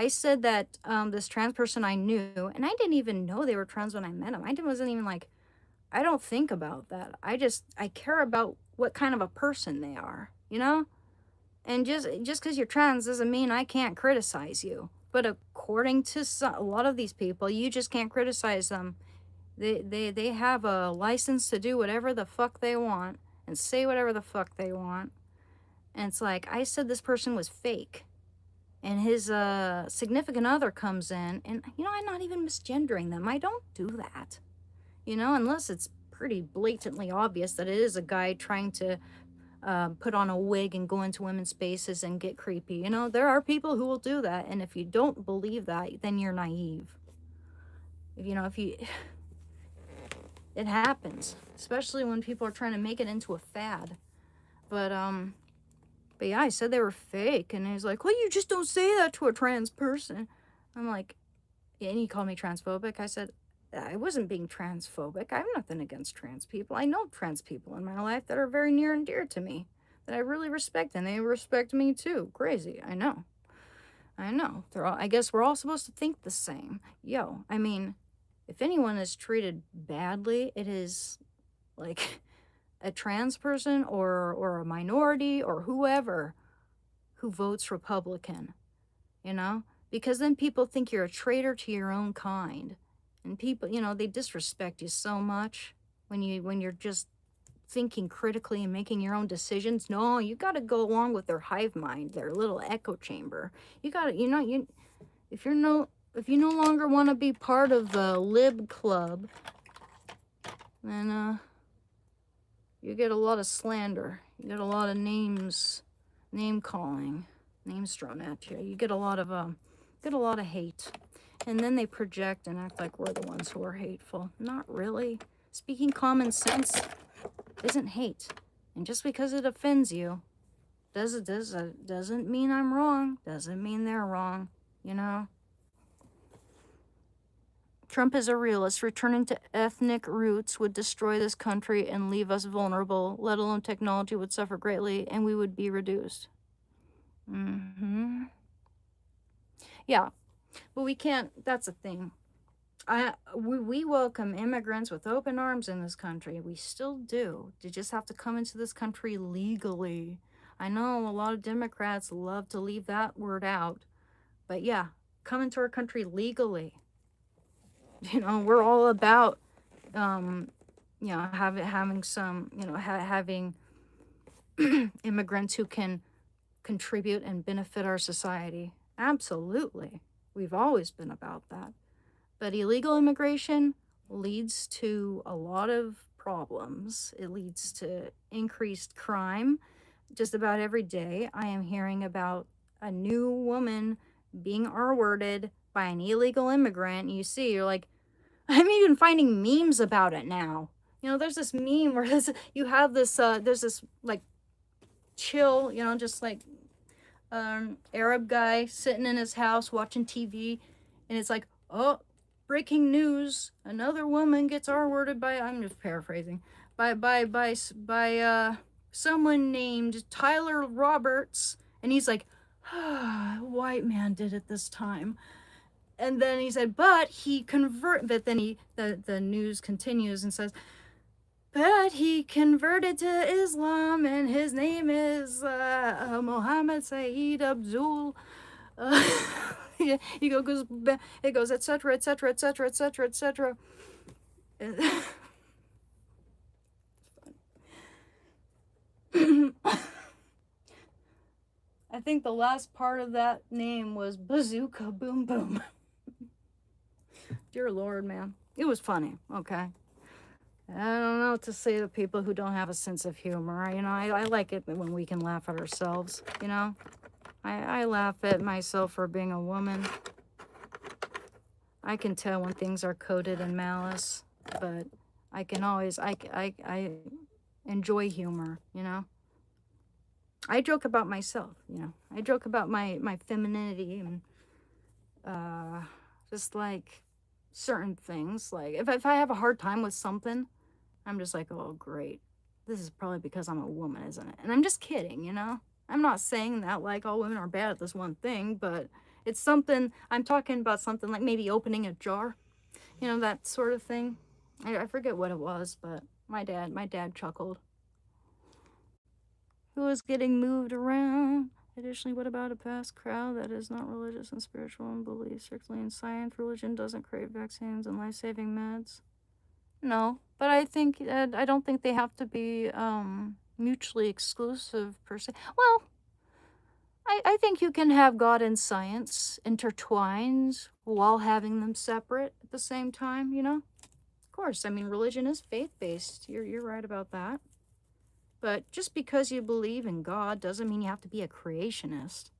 said that this trans person I knew, and I didn't even know they were trans when I met them. Wasn't even like, I don't think about that. I care about what kind of a person they are, you know? And just because you're trans doesn't mean I can't criticize you. But according to a lot of these people, you just can't criticize them. They have a license to do whatever the fuck they want and say whatever the fuck they want. And it's like, I said this person was fake. And his significant other comes in, and, I'm not even misgendering them. I don't do that. Unless it's pretty blatantly obvious that it is a guy trying to put on a wig and go into women's spaces and get creepy. There are people who will do that. And if you don't believe that, then you're naive. If you... It happens, especially when people are trying to make it into a fad. But yeah, I said they were fake, and he's like, well, you just don't say that to a trans person. I'm like, yeah, and he called me transphobic. I said, I wasn't being transphobic. I have nothing against trans people. I know trans people in my life that are very near and dear to me, that I really respect, and they respect me too. Crazy, I know. I guess we're all supposed to think the same. Yo, I mean, if anyone is treated badly, it is like a trans person or a minority or whoever who votes Republican, because then people think you're a traitor to your own kind. And people, they disrespect you so much when you're just thinking critically and making your own decisions. No, you got to go along with their hive mind, their little echo chamber. You got to, if you no longer want to be part of the lib club, then you get a lot of slander. You get a lot of name calling, names thrown at you. You get a lot of hate. And then they project and act like we're the ones who are hateful. Not really. Speaking common sense isn't hate. And just because it offends you doesn't mean I'm wrong. Doesn't mean they're wrong, Trump is a realist. Returning to ethnic roots would destroy this country and leave us vulnerable, let alone technology would suffer greatly and we would be reduced. Yeah, but we can't, that's the thing. We welcome immigrants with open arms in this country. We still do. They just have to come into this country legally. I know a lot of Democrats love to leave that word out, but yeah, come into our country legally. We're all about, having some, having immigrants who can contribute and benefit our society. Absolutely. We've always been about that. But illegal immigration leads to a lot of problems. It leads to increased crime. Just about every day, I am hearing about a new woman being R-worded by an illegal immigrant. You're like, I'm even finding memes about it now. There's this meme where you have this, there's this like chill, just like Arab guy sitting in his house watching TV, and it's like, oh, breaking news, another woman gets R-worded by, I'm just paraphrasing, by someone named Tyler Roberts, and he's like, white man did it this time. And then he said, but then the news continues and says, but he converted to Islam and his name is Mohammed Saeed Abdul. It goes, etc., etc., etc., etc., etc. I think the last part of that name was Bazooka Boom Boom. Dear Lord, man. It was funny, okay? I don't know what to say to people who don't have a sense of humor. I like it when we can laugh at ourselves, I laugh at myself for being a woman. I can tell when things are coded in malice, but I can always, I enjoy humor, I joke about myself, you know. I joke about my femininity and just like certain things. Like if I have a hard time with something, I'm just like, oh great. This is probably because I'm a woman, isn't it? And I'm just kidding, you know? I'm not saying that like all women are bad at this one thing, but it's something I'm talking about something like maybe opening a jar, you know, that sort of thing. I forget what it was, but my dad chuckled. Who is getting moved around? Additionally, what about a past crowd that is not religious and spiritual and believes strictly in science? Religion doesn't create vaccines and life-saving meds. No, but I don't think they have to be mutually exclusive per se. Well, I think you can have God and science intertwined while having them separate at the same time. You know, of course. I mean, religion is faith-based. You're right about that. But just because you believe in God doesn't mean you have to be a creationist.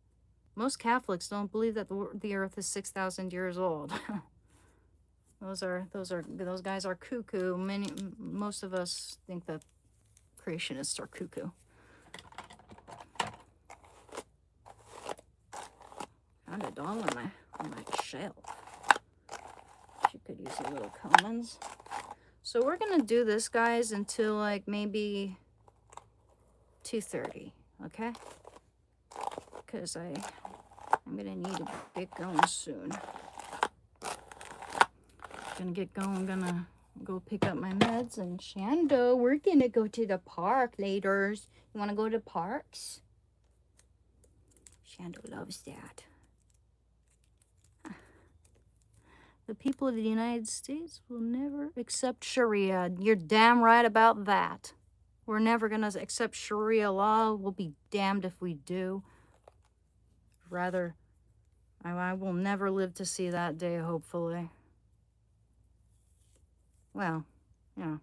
Most Catholics don't believe that the Earth is 6,000 years old. Those guys are cuckoo. Most of us think that creationists are cuckoo. Found a doll on my shelf. She could use a little commons. So we're gonna do this, guys, until like maybe 2:30, okay? Because I'm gonna need to get going soon. Gonna get going. Gonna go pick up my meds. And Shando, we're gonna go to the park later. You wanna go to parks? Shando loves that. The people of the United States will never accept Sharia. You're damn right about that. We're never gonna accept Sharia law. We'll be damned if we do. Rather, I will never live to see that day, hopefully. Well, you know,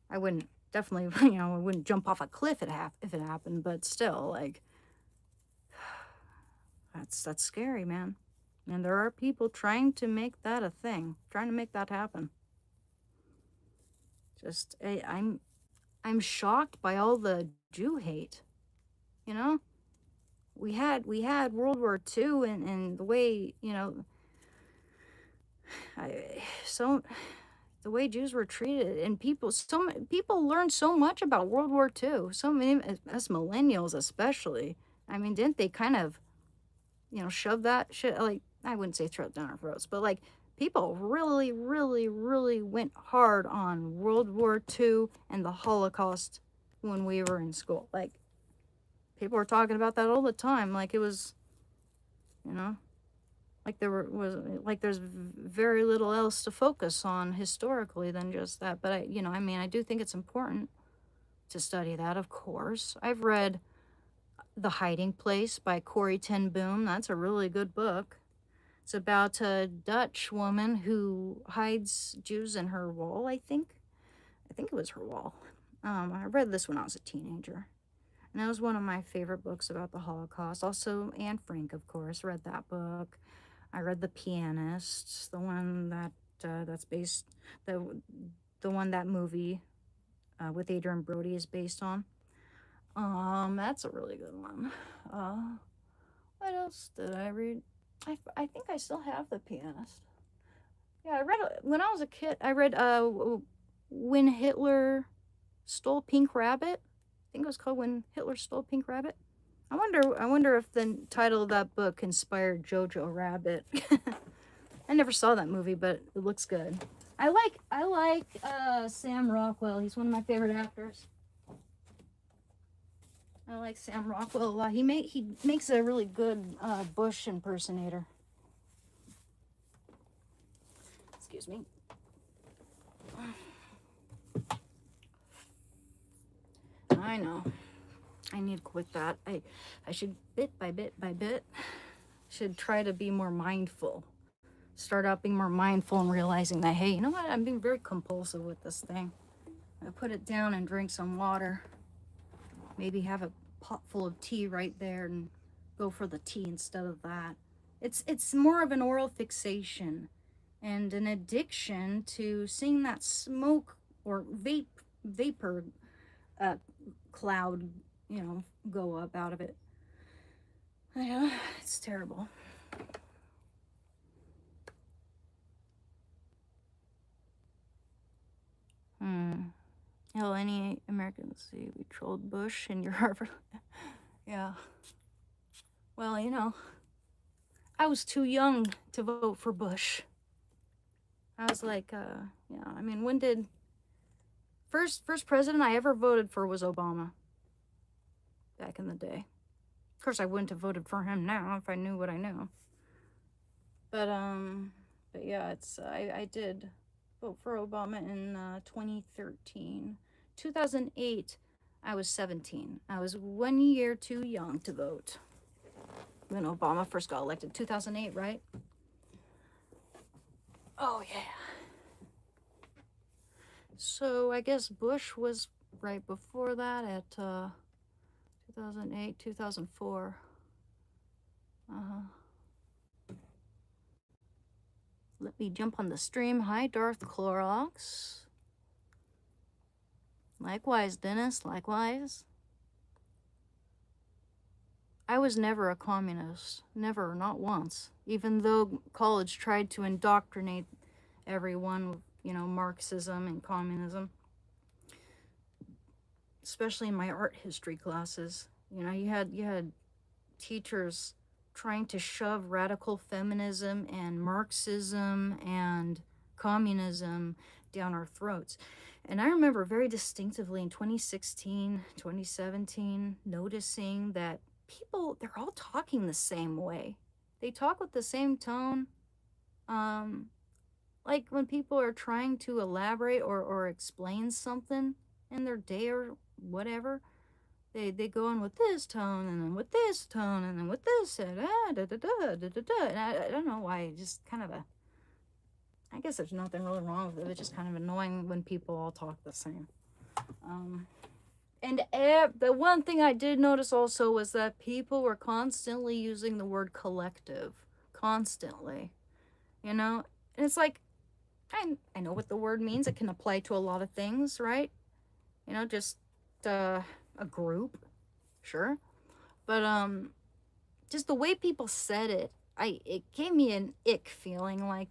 I wouldn't definitely, you know, I wouldn't jump off a cliff if it happened, but still, like, that's scary, man. And there are people trying to make that a thing, trying to make that happen. Just, I'm shocked by all the Jew hate. You know, we had World War II, and the way, you know, so the way Jews were treated, and people learned so much about World War II. So many, us millennials especially. I mean, didn't they kind of, you know, shove that shit, like, I wouldn't say throw it down our throats, but like people really, really, really went hard on World War II and the Holocaust when we were in school. Like, people were talking about that all the time, like it was, you know, like there's very little else to focus on historically than just that. But you know, I mean, I do think it's important to study that, of course. I've read The Hiding Place by Corrie ten Boom. That's a really good book. It's about a Dutch woman who hides Jews in her wall, I think. I think it was her wall. I read this when I was a teenager. And that was one of my favorite books about the Holocaust. Also, Anne Frank, of course, read that book. I read The Pianist, the one that's based, the one that movie with Adrian Brody is based on. That's a really good one. What else did I read? I think I still have The Pianist. Yeah, I read when I was a kid. I read When Hitler Stole Pink Rabbit. I think it was called When Hitler Stole Pink Rabbit. I wonder if the title of that book inspired Jojo Rabbit. I never saw that movie, but it looks good. I like Sam Rockwell. He's one of my favorite actors. I like Sam Rockwell a lot. He makes a really good Bush impersonator. Excuse me. I know. I need to quit that. I should bit by bit should try to be more mindful. Start out being more mindful and realizing that, hey, you know what? I'm being very compulsive with this thing. I put it down and drink some water. Maybe have a pot full of tea right there and go for the tea instead of that. It's more of an oral fixation and an addiction to seeing that smoke or vapor cloud you know, go up out of it. I know, it's terrible. Hell, any Americans see we trolled Bush in your Harvard. Yeah. Well, you know, I was too young to vote for Bush. I was like, yeah, I mean, when did first president I ever voted for was Obama back in the day. Of course, I wouldn't have voted for him now if I knew what I knew. But yeah, it's I did vote for Obama in 2013. 2008, I was 17. I was 1 year too young to vote when Obama first got elected. 2008, right? Oh yeah. So I guess Bush was right before that at 2008, 2004. Let me jump on the stream. Hi, Darth Clorox. Likewise, Dennis. Likewise. I was never a communist. Never, not once. Even though college tried to indoctrinate everyone with, you know, Marxism and communism. Especially in my art history classes. You know, you had teachers trying to shove radical feminism and Marxism and communism down our throats. And I remember very distinctively in 2016, 2017, noticing that people, they're all talking the same way. They talk with the same tone. Like when people are trying to elaborate or explain something in their day or whatever, they go in with this tone and then with this tone and then with this and da da da da da da. And I don't know why, just kind of a. I guess there's nothing really wrong with it. It's just kind of annoying when people all talk the same. And the one thing I did notice also was that people were constantly using the word collective, constantly. You know, and it's like, I know what the word means. It can apply to a lot of things, right? You know, just a group, sure, but just the way people said it, it gave me an ick feeling, like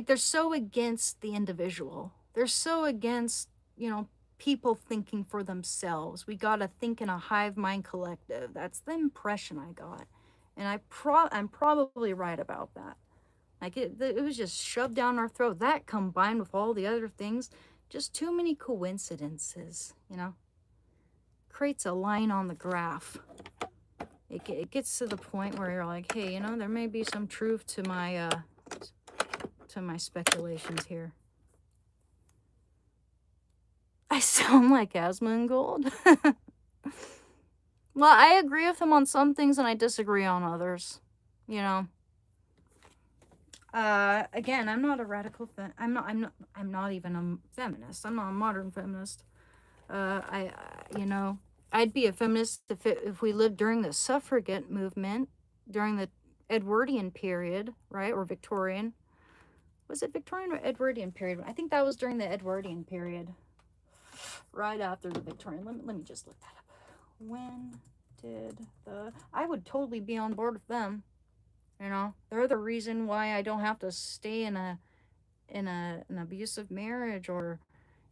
they're so against the individual. They're so against, you know, people thinking for themselves. We gotta think in a hive mind collective. That's the impression I got, and I'm probably right about that. Like it was just shoved down our throat. That combined with all the other things, just too many coincidences, you know? Creates a line on the graph. It gets to the point where you're like, hey, you know, there may be some truth to my speculations here. I sound like Asmongold. Well, I agree with him on some things and I disagree on others, you know. Again, I'm not a radical I'm not even a feminist. I'm not a modern feminist. You know, I'd be a feminist if we lived during the suffragette movement, during the Edwardian period, right? Or Victorian. Was it Victorian or Edwardian period? I think that was during the Edwardian period. Right after the Victorian. Let me just look that up. When did I would totally be on board with them. You know, they're the reason why I don't have to stay in an abusive marriage, or,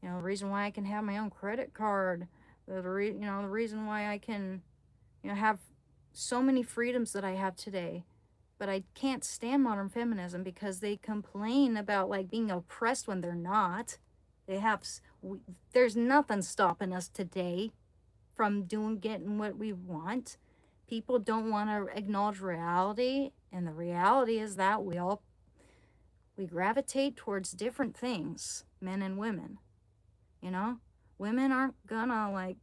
you know, the reason why I can have my own credit card. The reason why I can, you know, have so many freedoms that I have today. But I can't stand modern feminism because they complain about like being oppressed when they're not. There's nothing stopping us today from getting what we want. People don't want to acknowledge reality, and the reality is that we gravitate towards different things, men and women. You know, women aren't gonna like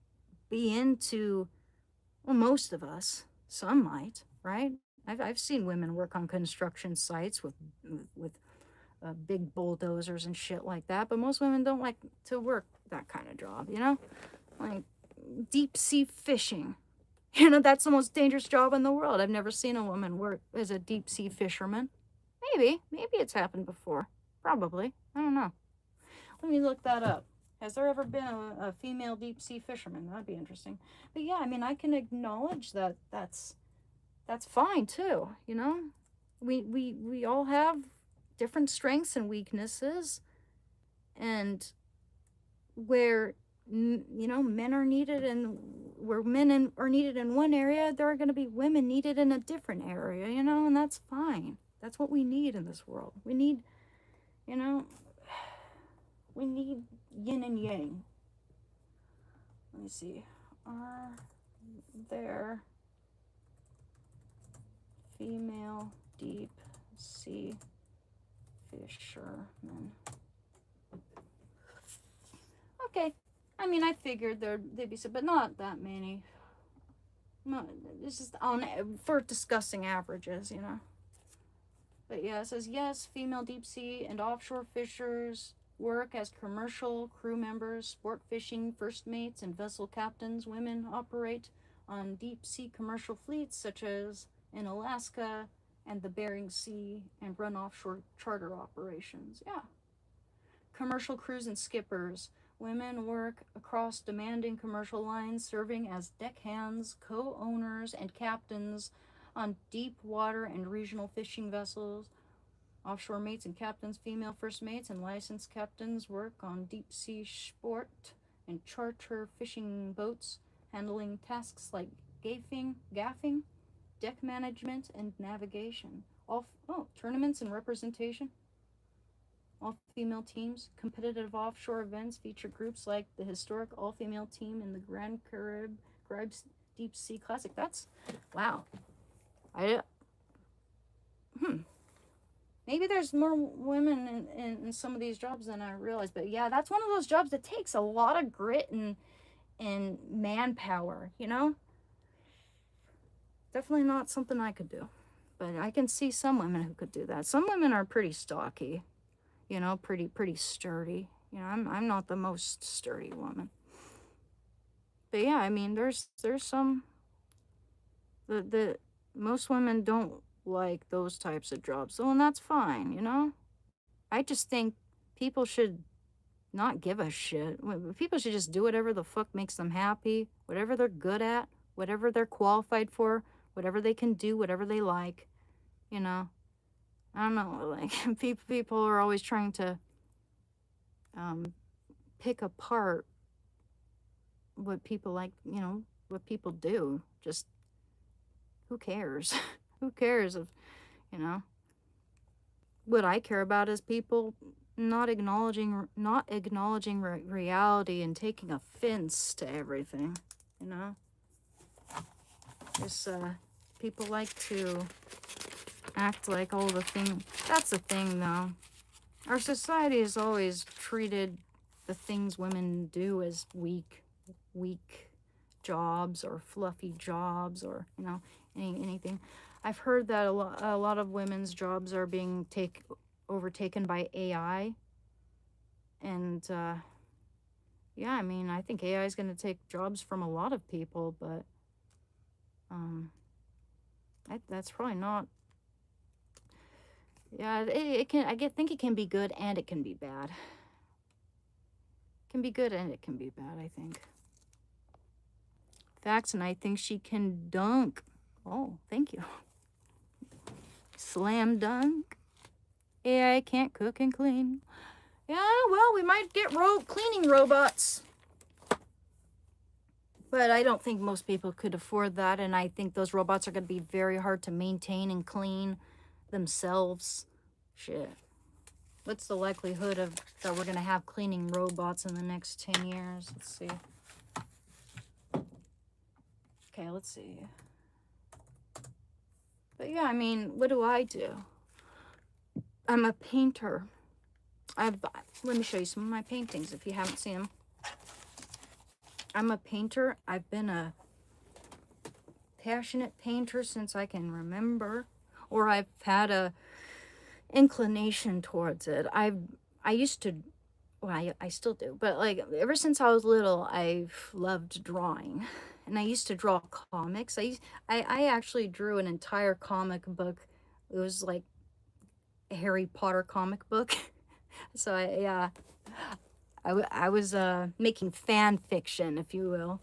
be into, well, most of us. Some might, right? I've seen women work on construction sites with big bulldozers and shit like that, but most women don't like to work that kind of job, you know? Like deep sea fishing. You know, that's the most dangerous job in the world. I've never seen a woman work as a deep sea fisherman. Maybe it's happened before. Probably. I don't know. Let me look that up. Has there ever been a female deep sea fisherman? That'd be interesting. But yeah, I mean, I can acknowledge that that's fine too, you know? We all have different strengths and weaknesses, and where you know, men are needed, and where are needed in one area, there are going to be women needed in a different area, you know, and that's fine. That's what we need in this world. We need, you know, we need yin and yang. Let me see. Are there female deep sea fishermen? Okay. I mean, I figured they'd be some, but not that many. No, it's just on for discussing averages, you know. But yeah, it says yes, female deep sea and offshore fishers work as commercial crew members, sport fishing first mates, and vessel captains. Women operate on deep sea commercial fleets such as in Alaska and the Bering Sea, and run offshore charter operations. Yeah. Commercial crews and skippers. Women work across demanding commercial lines, serving as deckhands, co-owners, and captains on deep water and regional fishing vessels. Offshore mates and captains, female first mates, and licensed captains work on deep sea sport and charter fishing boats, handling tasks like gaffing, deck management, and navigation. Tournaments and representation. All-female teams. Competitive offshore events feature groups like the historic all-female team in the Grand Caribbean Deep Sea Classic. That's, wow. Maybe there's more women in some of these jobs than I realize. But yeah, that's one of those jobs that takes a lot of grit and manpower, you know? Definitely not something I could do. But I can see some women who could do that. Some women are pretty stocky, you know, pretty sturdy. You know, I'm not the most sturdy woman. But yeah, I mean, there's some the most women don't like those types of jobs. So, and that's fine, you know? I just think people should not give a shit. People should just do whatever the fuck makes them happy, whatever they're good at, whatever they're qualified for, whatever they can do, whatever they like, you know? I don't know, like, people are always trying to pick apart what people like, you know, what people do. Just, who cares? Who cares if, you know? What I care about is people not acknowledging reality and taking offense to everything, you know? Just, people like to act like all the thing. That's the thing, though. Our society has always treated the things women do as weak jobs or fluffy jobs, or, you know, anything. I've heard that a lot of women's jobs are being overtaken by AI, and yeah, I mean, I think AI is going to take jobs from a lot of people, but that's probably not. Yeah, it can. Think it can be good and it can be bad. It can be good and it can be bad, I think. Facts, and I think she can dunk. Oh, thank you. Slam dunk. AI can't cook and clean. Yeah, well, we might get cleaning robots. But I don't think most people could afford that, and I think those robots are going to be very hard to maintain and clean themselves. Shit. What's the likelihood of that we're going to have cleaning robots in the next 10 years? Let's see. Okay, let's see. But yeah, I mean, what do? I'm a painter. Let me show you some of my paintings if you haven't seen them. I'm a painter. I've been a passionate painter since I can remember, or I've had a inclination towards it. I used to, well, I still do, but like ever since I was little, I've loved drawing, and I used to draw comics. I actually drew an entire comic book. It was like a Harry Potter comic book. So I was making fan fiction, if you will,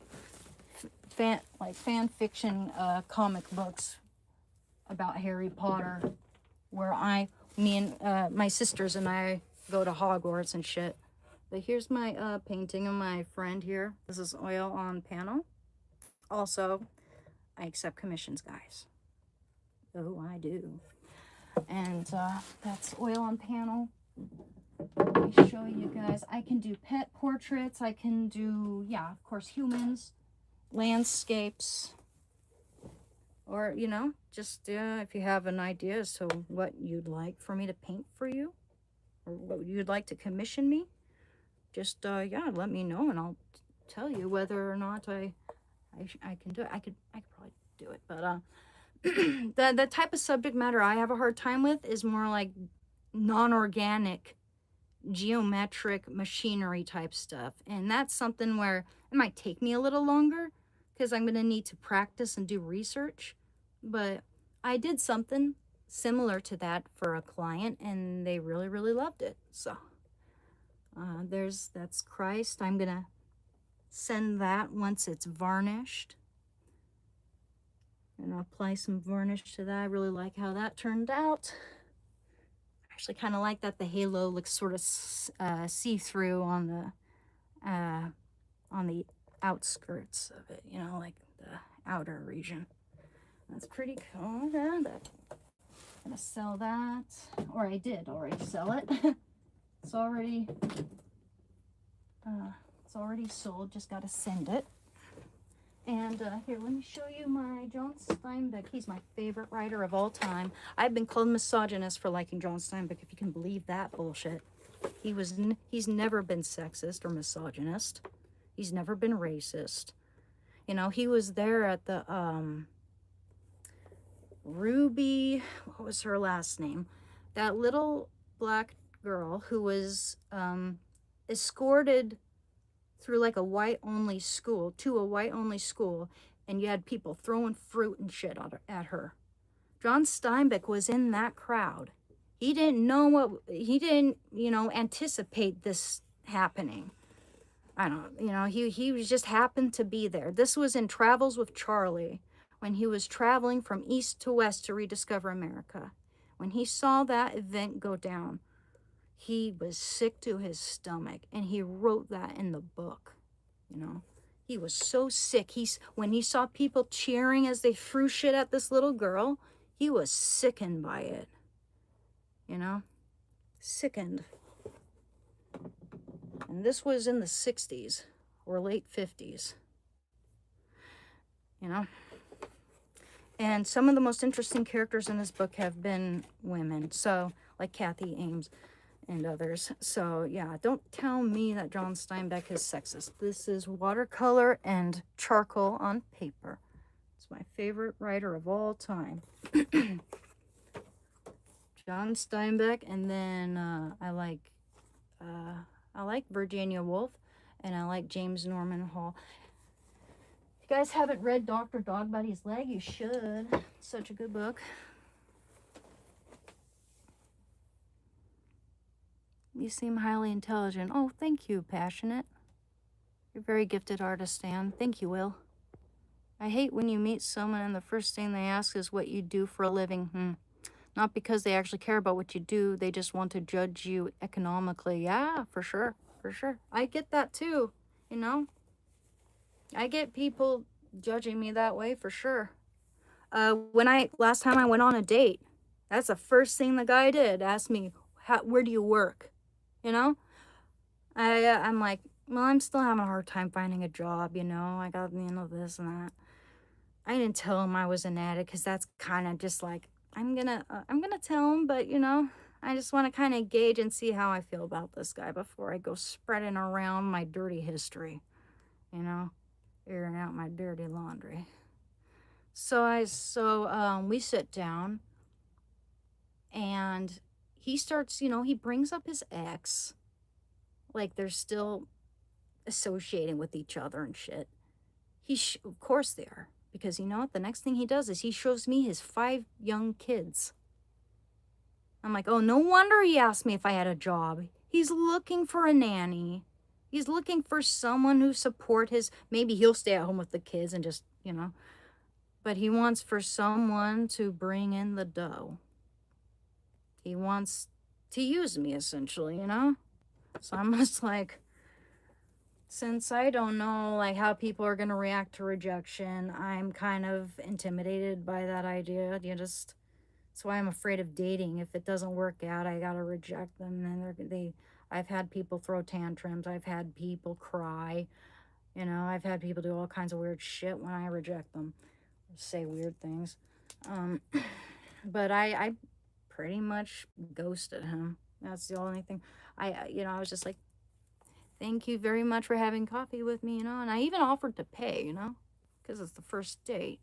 fan fiction comic books about Harry Potter, where me and my sisters and I go to Hogwarts and shit. But here's my painting of my friend here. This is oil on panel. Also, I accept commissions, guys. Oh, I do. And that's oil on panel. Let me show you guys. I can do pet portraits. I can do, yeah, of course, humans, landscapes, or, you know, just if you have an idea as to what you'd like for me to paint for you, or what you'd like to commission me, just, yeah, let me know, and I'll tell you whether or not I can do it. I could probably do it, but, the type of subject matter I have a hard time with is more like non-organic, geometric machinery type stuff, and that's something where it might take me a little longer because I'm going to need to practice and do research. But I did something similar to that for a client, and they really, really loved it. So that's Christ. I'm going to send that once it's varnished, and I'll apply some varnish to that. I really like how that turned out. I actually kind of like that the halo looks sort of see-through on the outskirts of it, you know, like the outer region. That's pretty cool. Yeah, I'm gonna sell that, or I did already sell it. It's already sold. Just gotta send it. And here, let me show you my John Steinbeck. He's my favorite writer of all time. I've been called misogynist for liking John Steinbeck, if you can believe that bullshit. He's never been sexist or misogynist. He's never been racist. You know, he was there at the Ruby, what was her last name? That little black girl who was escorted through like a white-only school, to a white-only school, and you had people throwing fruit and shit at her. John Steinbeck was in that crowd. He didn't, you know, anticipate this happening. I don't, you know, he was just happened to be there. This was in Travels with Charlie, when he was traveling from east to west to rediscover America. When he saw that event go down, he was sick to his stomach, and he wrote that in the book, you know. He was so sick. When he saw people cheering as they threw shit at this little girl, he was sickened by it, you know. Sickened. And this was in the 60s or late 50s, you know. And some of the most interesting characters in this book have been women, so like Kathy Ames and others. So yeah, don't tell me that John Steinbeck is sexist. This is watercolor and charcoal on paper. It's my favorite writer of all time. John Steinbeck, and then I like Virginia Woolf, and I like James Norman Hall. If you guys haven't read Dr. Dogbody's Leg, you should. It's such a good book. You seem highly intelligent. Oh, thank you, Passionate. You're a very gifted artist, Anne. Thank you, Will. I hate when you meet someone and the first thing they ask is what you do for a living. Not because they actually care about what you do. They just want to judge you economically. Yeah, for sure. For sure. I get that too, you know. I get people judging me that way for sure. Last time I went on a date, that's the first thing the guy did. Asked me, where do you work? You know? I'm like, well, I'm still having a hard time finding a job, you know? I got, you know, this and that. I didn't tell him I was an addict because that's kind of just like, I'm gonna tell him, but, you know, I just want to kind of gauge and see how I feel about this guy before I go spreading around my dirty history, you know? Airing out my dirty laundry. So we sit down, and he starts, you know, he brings up his ex, like they're still associating with each other and shit. Of course they are, because you know what? The next thing he does is he shows me his 5 young kids. I'm like, oh, no wonder he asked me if I had a job. He's looking for a nanny. He's looking for someone who support his, maybe he'll stay at home with the kids and just, but he wants for someone to bring in the dough. He wants to use me essentially, So I'm just like, since I don't know like how people are going to react to rejection, I'm kind of intimidated by that idea. That's why I'm afraid of dating. If it doesn't work out, I got to reject them. And I've had people throw tantrums. I've had people cry. I've had people do all kinds of weird shit when I reject them, say weird things. But I pretty much ghosted him. That's the only thing. I was just like, thank you very much for having coffee with me, and I even offered to pay, because it's the first date.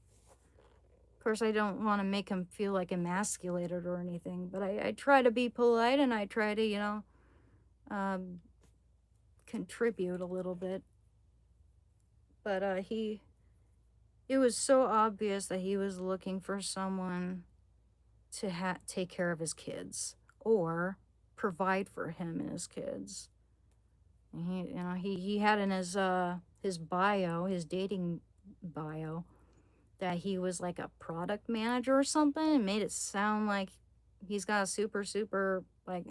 Of course, I don't want to make him feel like emasculated or anything, but I try to be polite and I try to, contribute a little bit. But it was so obvious that he was looking for someone to take care of his kids or provide for him and his kids. And he had in his bio, his dating bio, that he was like a product manager or something, and made it sound like he's got a super like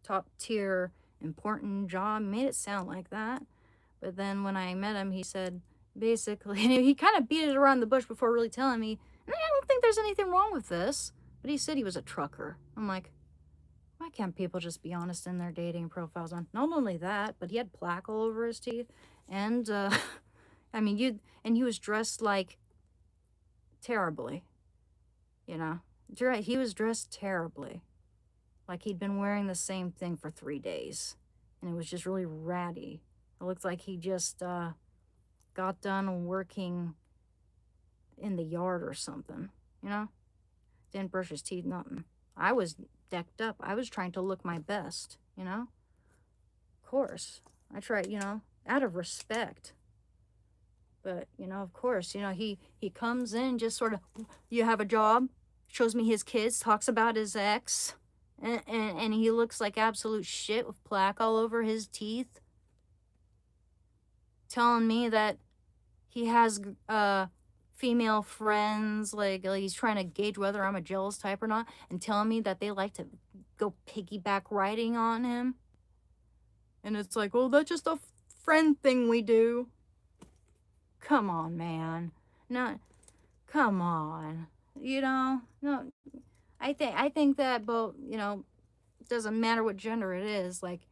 top tier important job. Made it sound like that. But then when I met him, he said basically, and he kind of beat it around the bush before really telling me, I don't think there's anything wrong with this, but he said he was a trucker. I'm like, why can't people just be honest in their dating profiles? On not only that, but he had plaque all over his teeth, and I mean, and he was dressed like terribly, he was dressed terribly, like he'd been wearing the same thing for 3 days, and it was just really ratty. It looked like he just got done working in the yard or something, didn't brush his teeth, nothing. I was decked up. I was trying to look my best, Of course. I tried, out of respect. But, of course, he comes in just sort of, you have a job, shows me his kids, talks about his ex, and he looks like absolute shit with plaque all over his teeth, telling me that he has female friends, like he's trying to gauge whether I'm a jealous type or not, and telling me that they like to go piggyback riding on him. And it's like, well, that's just a friend thing we do. Come on, man. No, come on. No. I think that both, it doesn't matter what gender it is, like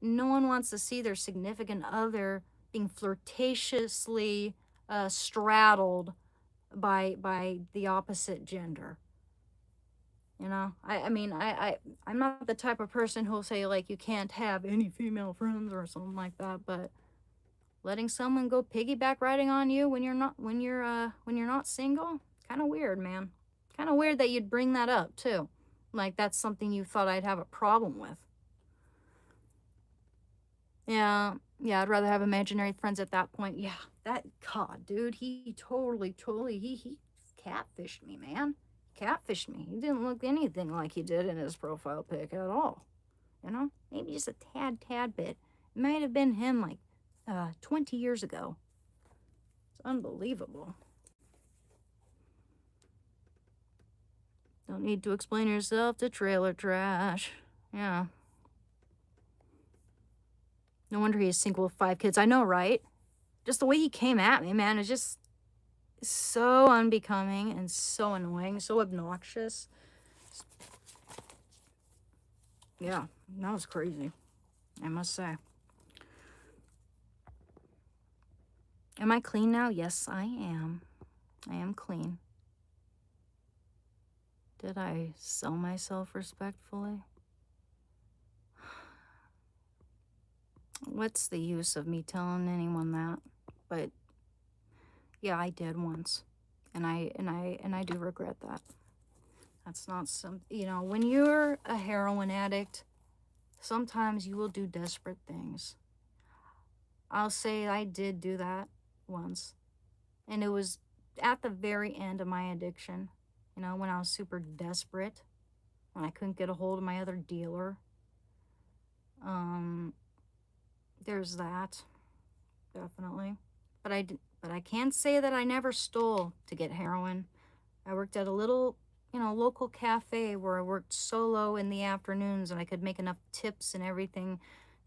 no one wants to see their significant other being flirtatiously straddled by the opposite gender. I mean, I'm not the type of person who'll say like you can't have any female friends or something like that, but letting someone go piggyback riding on you when you're not single, kind of weird, man. Kind of weird that you'd bring that up too, like that's something you thought I'd have a problem with. Yeah, I'd rather have imaginary friends at that point. Yeah, that God, dude, he totally, he catfished me, man. Catfished me. He didn't look anything like he did in his profile pic at all. Maybe just a tad bit. It might have been him like 20 years ago. It's unbelievable. Don't need to explain yourself to trailer trash. Yeah. No wonder he is single with 5 kids. I know, right? Just the way he came at me, man, is just so unbecoming and so annoying, so obnoxious. Yeah, that was crazy, I must say. Am I clean now? Yes, I am. I am clean. Did I sell myself respectfully? What's the use of me telling anyone that? But yeah, I did once. And I do regret that. That's not some, when you're a heroin addict, sometimes you will do desperate things. I'll say I did do that once. And it was at the very end of my addiction, when I was super desperate, when I couldn't get a hold of my other dealer. there's that, definitely. But I can't say that I never stole to get heroin. I worked at a little, local cafe where I worked solo in the afternoons, and I could make enough tips and everything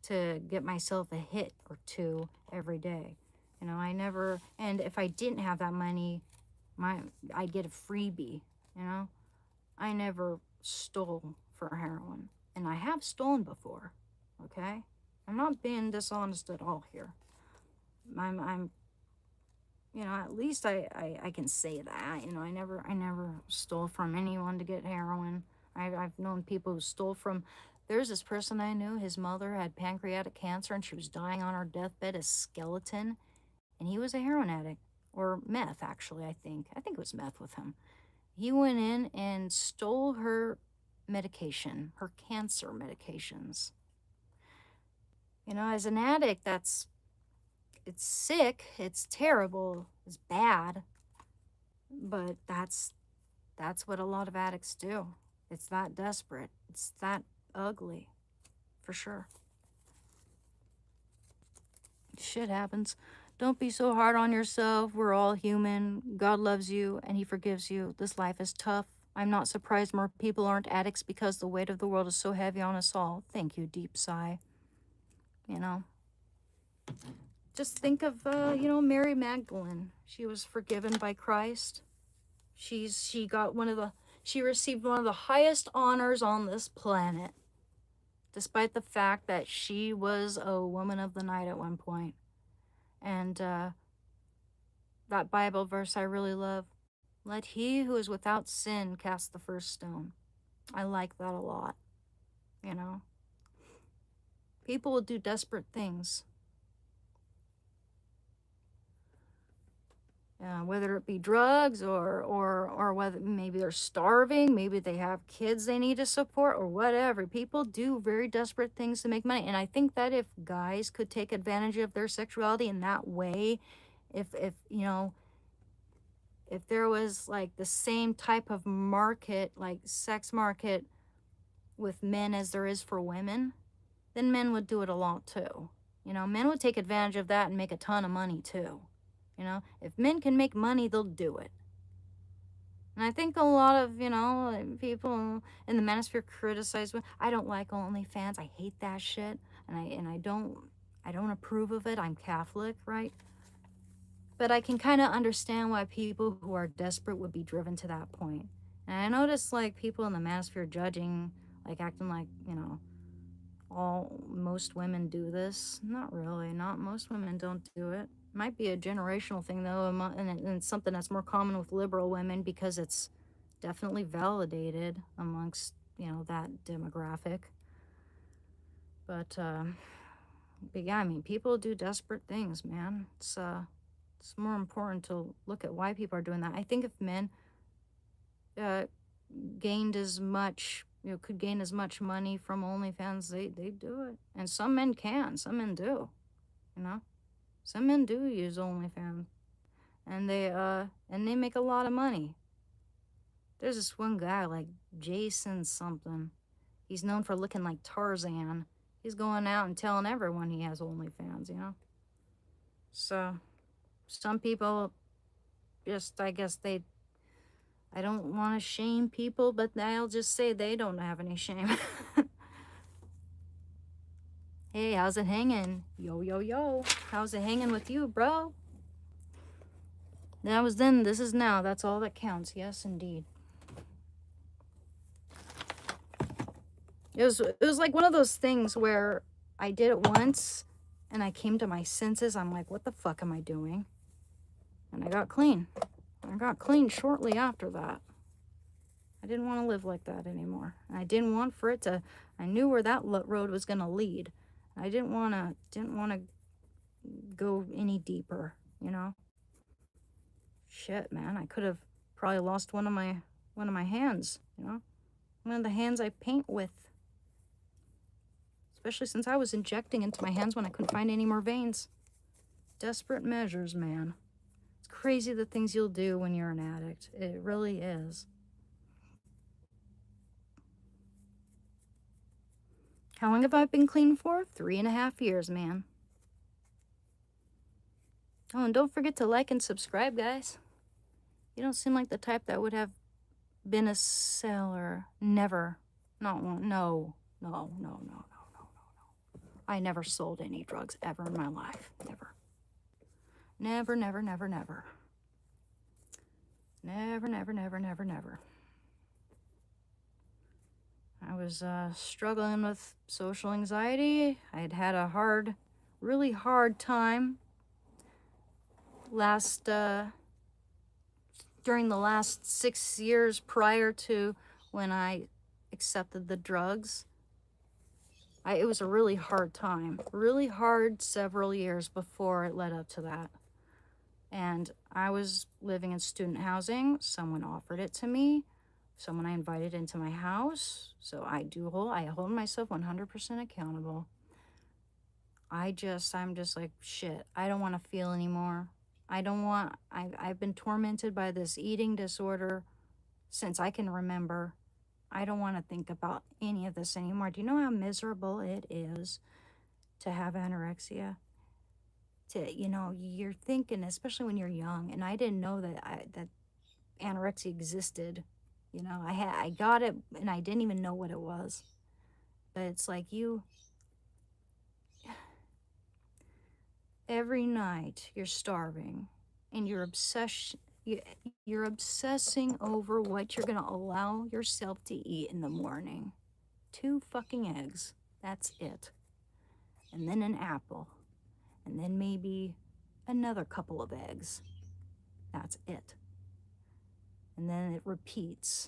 to get myself a hit or two every day. I never, and if I didn't have that money, I'd get a freebie, you know? I never stole for heroin, and I have stolen before, okay? I'm not being dishonest at all here. I'm at least I can say that. I never stole from anyone to get heroin. I've known people who stole from. There's this person I knew. His mother had pancreatic cancer, and she was dying on her deathbed, a skeleton, and he was a heroin addict, or meth, actually. I think it was meth with him. He went in and stole her medication, her cancer medications. As an addict, it's sick, it's terrible, it's bad, but that's what a lot of addicts do. It's that desperate. It's that ugly, for sure. Shit happens. Don't be so hard on yourself. We're all human. God loves you and he forgives you. This life is tough. I'm not surprised more people aren't addicts because the weight of the world is so heavy on us all. Thank you, deep sigh. Just think of, Mary Magdalene. She was forgiven by Christ. She received one of the highest honors on this planet, despite the fact that she was a woman of the night at one point. And that Bible verse I really love, let he who is without sin cast the first stone. I like that a lot, People will do desperate things. Whether it be drugs or whether maybe they're starving, maybe they have kids they need to support or whatever. People do very desperate things to make money. And I think that if guys could take advantage of their sexuality in that way, if there was like the same type of market, like sex market with men as there is for women, then men would do it a lot too. Men would take advantage of that and make a ton of money too. If men can make money, they'll do it. And I think a lot of, people in the manosphere criticize, I don't like OnlyFans. I hate that shit. And I don't approve of it. I'm Catholic, right? But I can kind of understand why people who are desperate would be driven to that point. And I notice like people in the manosphere judging, like acting like, most women do this. Not really. Not most women don't do it. Might be a generational thing though, and it's something that's more common with liberal women because it's definitely validated amongst that demographic. But yeah, I mean, people do desperate things, man. It's more important to look at why people are doing that. I think if men gained as much, could gain as much money from OnlyFans, they do it. And some men can, some men do, Some men do use OnlyFans, and they make a lot of money. There's this one guy, like Jason something. He's known for looking like Tarzan. He's going out and telling everyone he has OnlyFans, So, some people just, I guess I don't want to shame people, but I'll just say they don't have any shame. Hey, how's it hanging? Yo, yo, yo. How's it hanging with you, bro? That was then, this is now. That's all that counts. Yes, indeed. It was like one of those things where I did it once and I came to my senses. I'm like, what the fuck am I doing? And I got clean. I got clean shortly after that. I didn't want to live like that anymore. I didn't want for it to, I knew where that road was going to lead. I didn't want to go any deeper, Shit, man, I could have probably lost one of my hands, One of the hands I paint with. Especially since I was injecting into my hands when I couldn't find any more veins. Desperate measures, man. It's crazy the things you'll do when you're an addict. It really is. How long have I been clean for? 3.5 years, man. Oh, and don't forget to like and subscribe, guys. You don't seem like the type that would have been a seller. Never. Not one. No. No, no, no, no, no, no, no. I never sold any drugs ever in my life. Never. Never, never, never, never. Never, never, never, never, never. I was struggling with social anxiety. I had had a really hard time during the last 6 years prior to when I accepted the drugs. It was a really hard time, really hard several years before it led up to that. And I was living in student housing. Someone offered it to me. Someone I invited into my house. So I hold myself 100% accountable. I'm just like, shit, I don't want to feel anymore. I've been tormented by this eating disorder since I can remember. I don't want to think about any of this anymore. Do you know how miserable it is to have anorexia? You're thinking, especially when you're young, and I didn't know that anorexia existed. I got it and I didn't even know what it was. But it's like every night you're starving and you're obsessing over what you're gonna allow yourself to eat in the morning. 2 fucking eggs, that's it. And then an apple. And then maybe another couple of eggs. That's it. And then it repeats.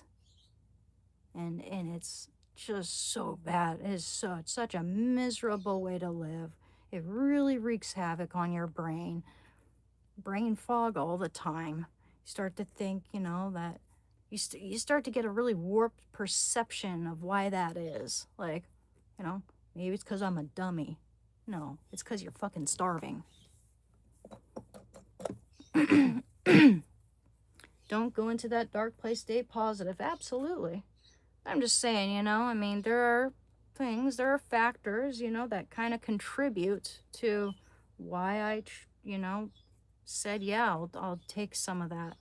And it's just so bad. It is such a miserable way to live. It really wreaks havoc on your brain. Brain fog all the time. You start to think, that you start to get a really warped perception of why that is. Like, maybe it's because I'm a dummy. No, it's because you're fucking starving. Don't go into that dark place, stay positive. Absolutely. I'm just saying, there are factors, that kind of contribute to why I, said, yeah, I'll take some of that.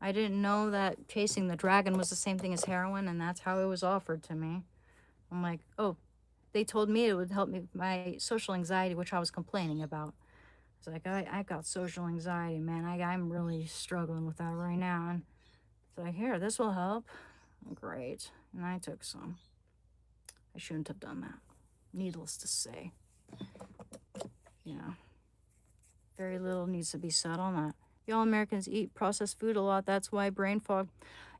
I didn't know that chasing the dragon was the same thing as heroin, and that's how it was offered to me. I'm like, oh, they told me it would help me with my social anxiety, which I was complaining about. It's like, I got social anxiety, man. I'm really struggling with that right now. And it's like, here, this will help. Great. And I took some. I shouldn't have done that. Needless to say. Very little needs to be said on that. Y'all Americans eat processed food a lot. That's why brain fog.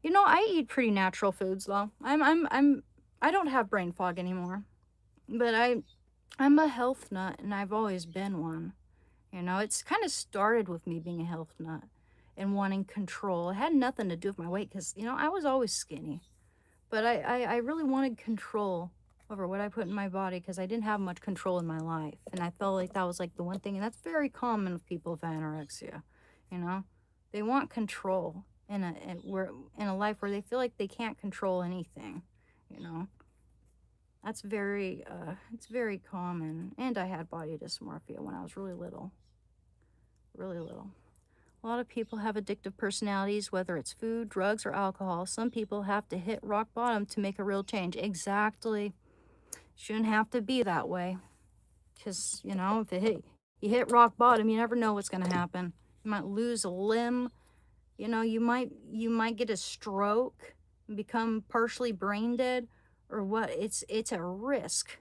I eat pretty natural foods though. I don't have brain fog anymore. But I'm a health nut and I've always been one. It's kind of started with me being a health nut and wanting control. It had nothing to do with my weight because, I was always skinny. But I really wanted control over what I put in my body because I didn't have much control in my life. And I felt like that was like the one thing, and that's very common with people with anorexia. They want control in a life where they feel like they can't control anything. That's it's very common. And I had body dysmorphia when I was really little. Really little. A lot of people have addictive personalities, whether it's food, drugs, or alcohol. Some people have to hit rock bottom to make a real change. Exactly. Shouldn't have to be that way. Because, if you hit rock bottom, you never know what's going to happen. You might lose a limb. You might get a stroke, become partially brain dead, or what. It's a risk.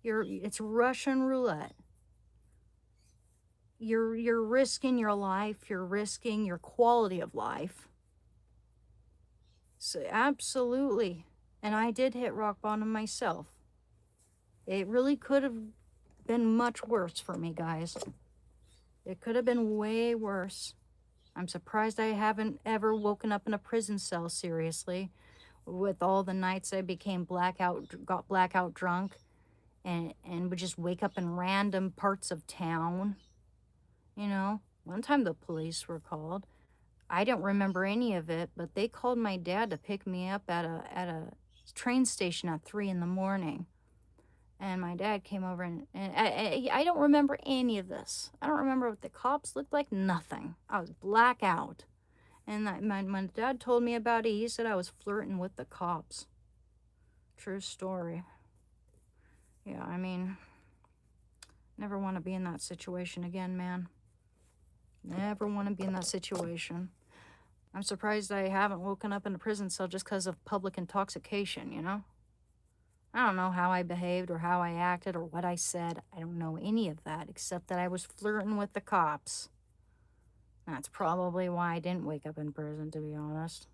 It's Russian roulette. You're risking your life, you're risking your quality of life. So absolutely. And I did hit rock bottom myself. It really could have been much worse for me, guys. It could have been way worse. I'm surprised I haven't ever woken up in a prison cell, seriously, with all the nights I got blackout drunk and would just wake up in random parts of town. One time the police were called. I don't remember any of it, but they called my dad to pick me up at a train station at 3 in the morning. And my dad came over, and I don't remember any of this. I don't remember what the cops looked like, nothing. I was blackout. And my dad told me about it. He said I was flirting with the cops. True story. Yeah, I mean, never want to be in that situation again, man. Never want to be in that situation. I'm surprised I haven't woken up in a prison cell just because of public intoxication, you know? I don't know how I behaved or how I acted or what I said. I don't know any of that except that I was flirting with the cops. That's probably why I didn't wake up in prison, to be honest.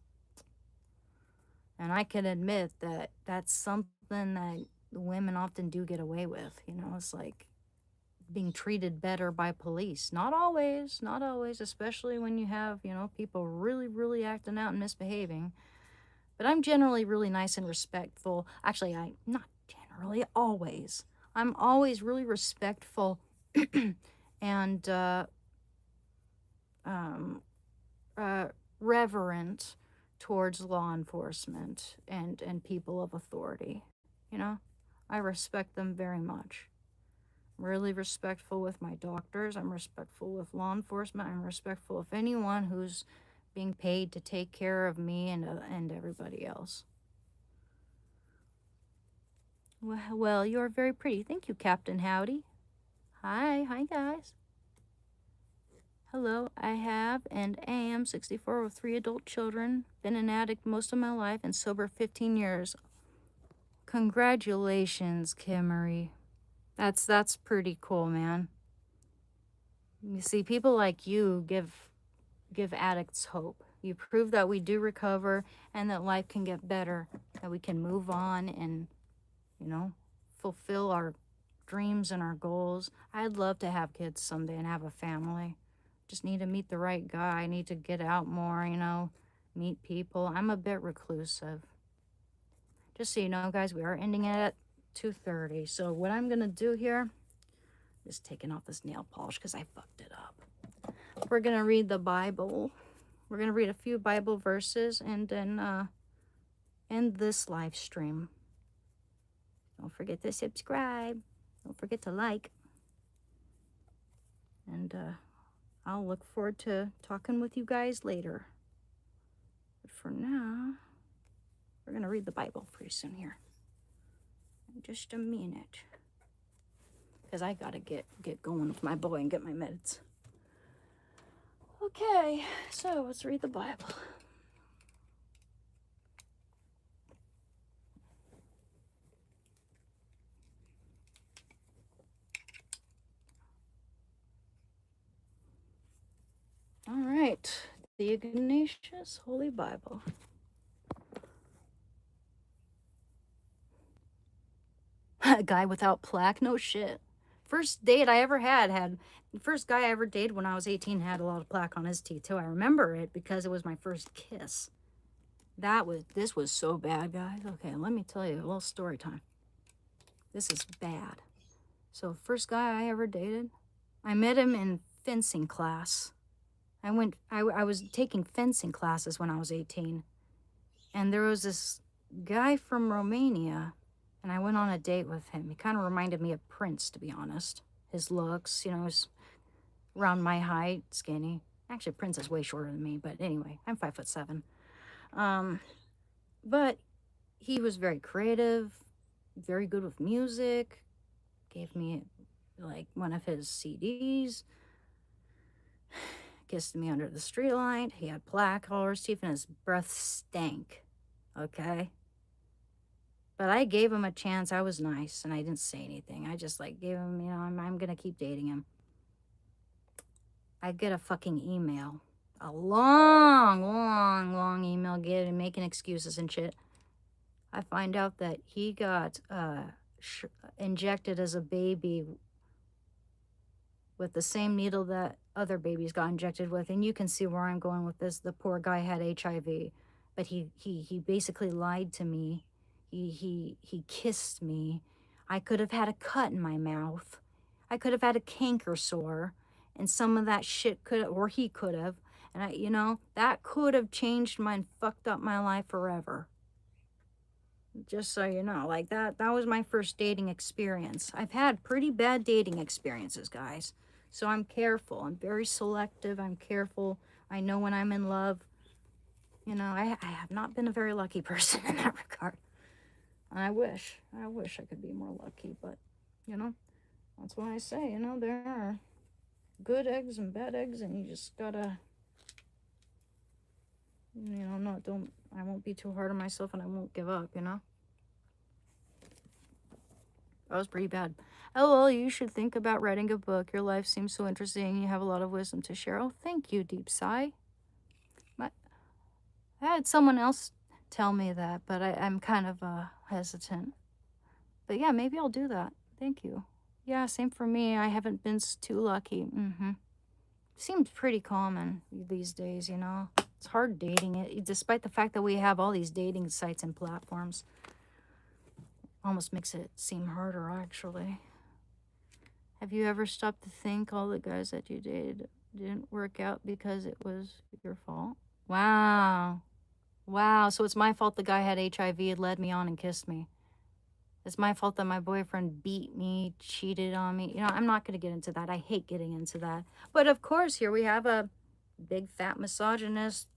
And I can admit that that's something that women often do get away with. You know, it's like being treated better by police. Not always, not always, especially when you have, you know, people really, really acting out and misbehaving. But I'm generally really nice and respectful. Actually, I not generally, always. I'm always really respectful and um, reverent towards law enforcement and people of authority. You know, I respect them very much. I'm really respectful with my doctors. I'm respectful with law enforcement. I'm respectful of anyone who's being paid to take care of me and everybody else. Well, you're very pretty. Thank you, Captain Howdy. Hi guys. Hello, I have and am 64 with 3 adult children, been an addict most of my life, and sober 15 years. Congratulations, Kimmery. That's pretty cool, man. You see, people like you give addicts hope. You prove that we do recover and that life can get better, that we can move on and, you know, fulfill our dreams and our goals. I'd love to have kids someday and have a family. Just need to meet the right guy. I need to get out more, you know, meet people. I'm a bit reclusive. Just so you know, guys, we are ending it at 2:30. So what I'm going to do here is taking off this nail polish because I fucked it up. We're going to read the Bible. We're going to read a few Bible verses and then end this live stream. Don't forget to subscribe. Don't forget to like. And I'll look forward to talking with you guys later. But for now, we're going to read the Bible pretty soon here. In just a minute. Because I got to get going with my boy and get my meds. Okay, so let's read the Bible. All right, the Ignatius Holy Bible. A guy without plaque? No shit. First date I ever had first guy I ever dated when I was 18 had a lot of plaque on his teeth too. I remember it because it was my first kiss. This was so bad, guys. Okay, let me tell you a little story time. This is bad. So first guy I ever dated, I met him in fencing class. I was taking fencing classes when I was 18. And there was this guy from Romania, and I went on a date with him. He kind of reminded me of Prince, to be honest. His looks, you know, was around my height, skinny. Actually, Prince is way shorter than me, but anyway, I'm 5'7". But he was very creative, very good with music, gave me like one of his CDs, kissed me under the streetlight. He had plaque all over his teeth and his breath stank. Okay? But I gave him a chance. I was nice and I didn't say anything. I just like gave him, you know, I'm gonna keep dating him. I get a fucking email. A long email making excuses and shit. I find out that he got injected as a baby with the same needle that other babies got injected with. And you can see where I'm going with this. The poor guy had HIV, but he basically lied to me. He kissed me. I could have had a cut in my mouth. I could have had a canker sore, and some of that shit or he could have. And you know, that could have changed and fucked up my life forever. Just so you know, like that was my first dating experience. I've had pretty bad dating experiences, guys. So I'm careful. I'm very selective. I'm careful. I know when I'm in love. You know, I have not been a very lucky person in that regard. And I wish I could be more lucky, but you know, that's why I say, you know, there are good eggs and bad eggs, and you just gotta, you know, I won't be too hard on myself, and I won't give up, you know? That was pretty bad. LOL, you should think about writing a book. Your life seems so interesting. You have a lot of wisdom to share. Oh, thank you, Deep Sigh. I had someone else tell me that, but I'm kind of hesitant. But yeah, maybe I'll do that. Thank you. Yeah, same for me. I haven't been too lucky. Seems pretty common these days, you know? It's hard dating it, despite the fact that we have all these dating sites and platforms. Almost makes it seem harder, actually. Have you ever stopped to think all the guys that you dated didn't work out because it was your fault? Wow. Wow, so it's my fault the guy had HIV and led me on and kissed me. It's my fault that my boyfriend beat me, cheated on me. You know, I'm not going to get into that. I hate getting into that. But of course, here we have a big fat misogynist,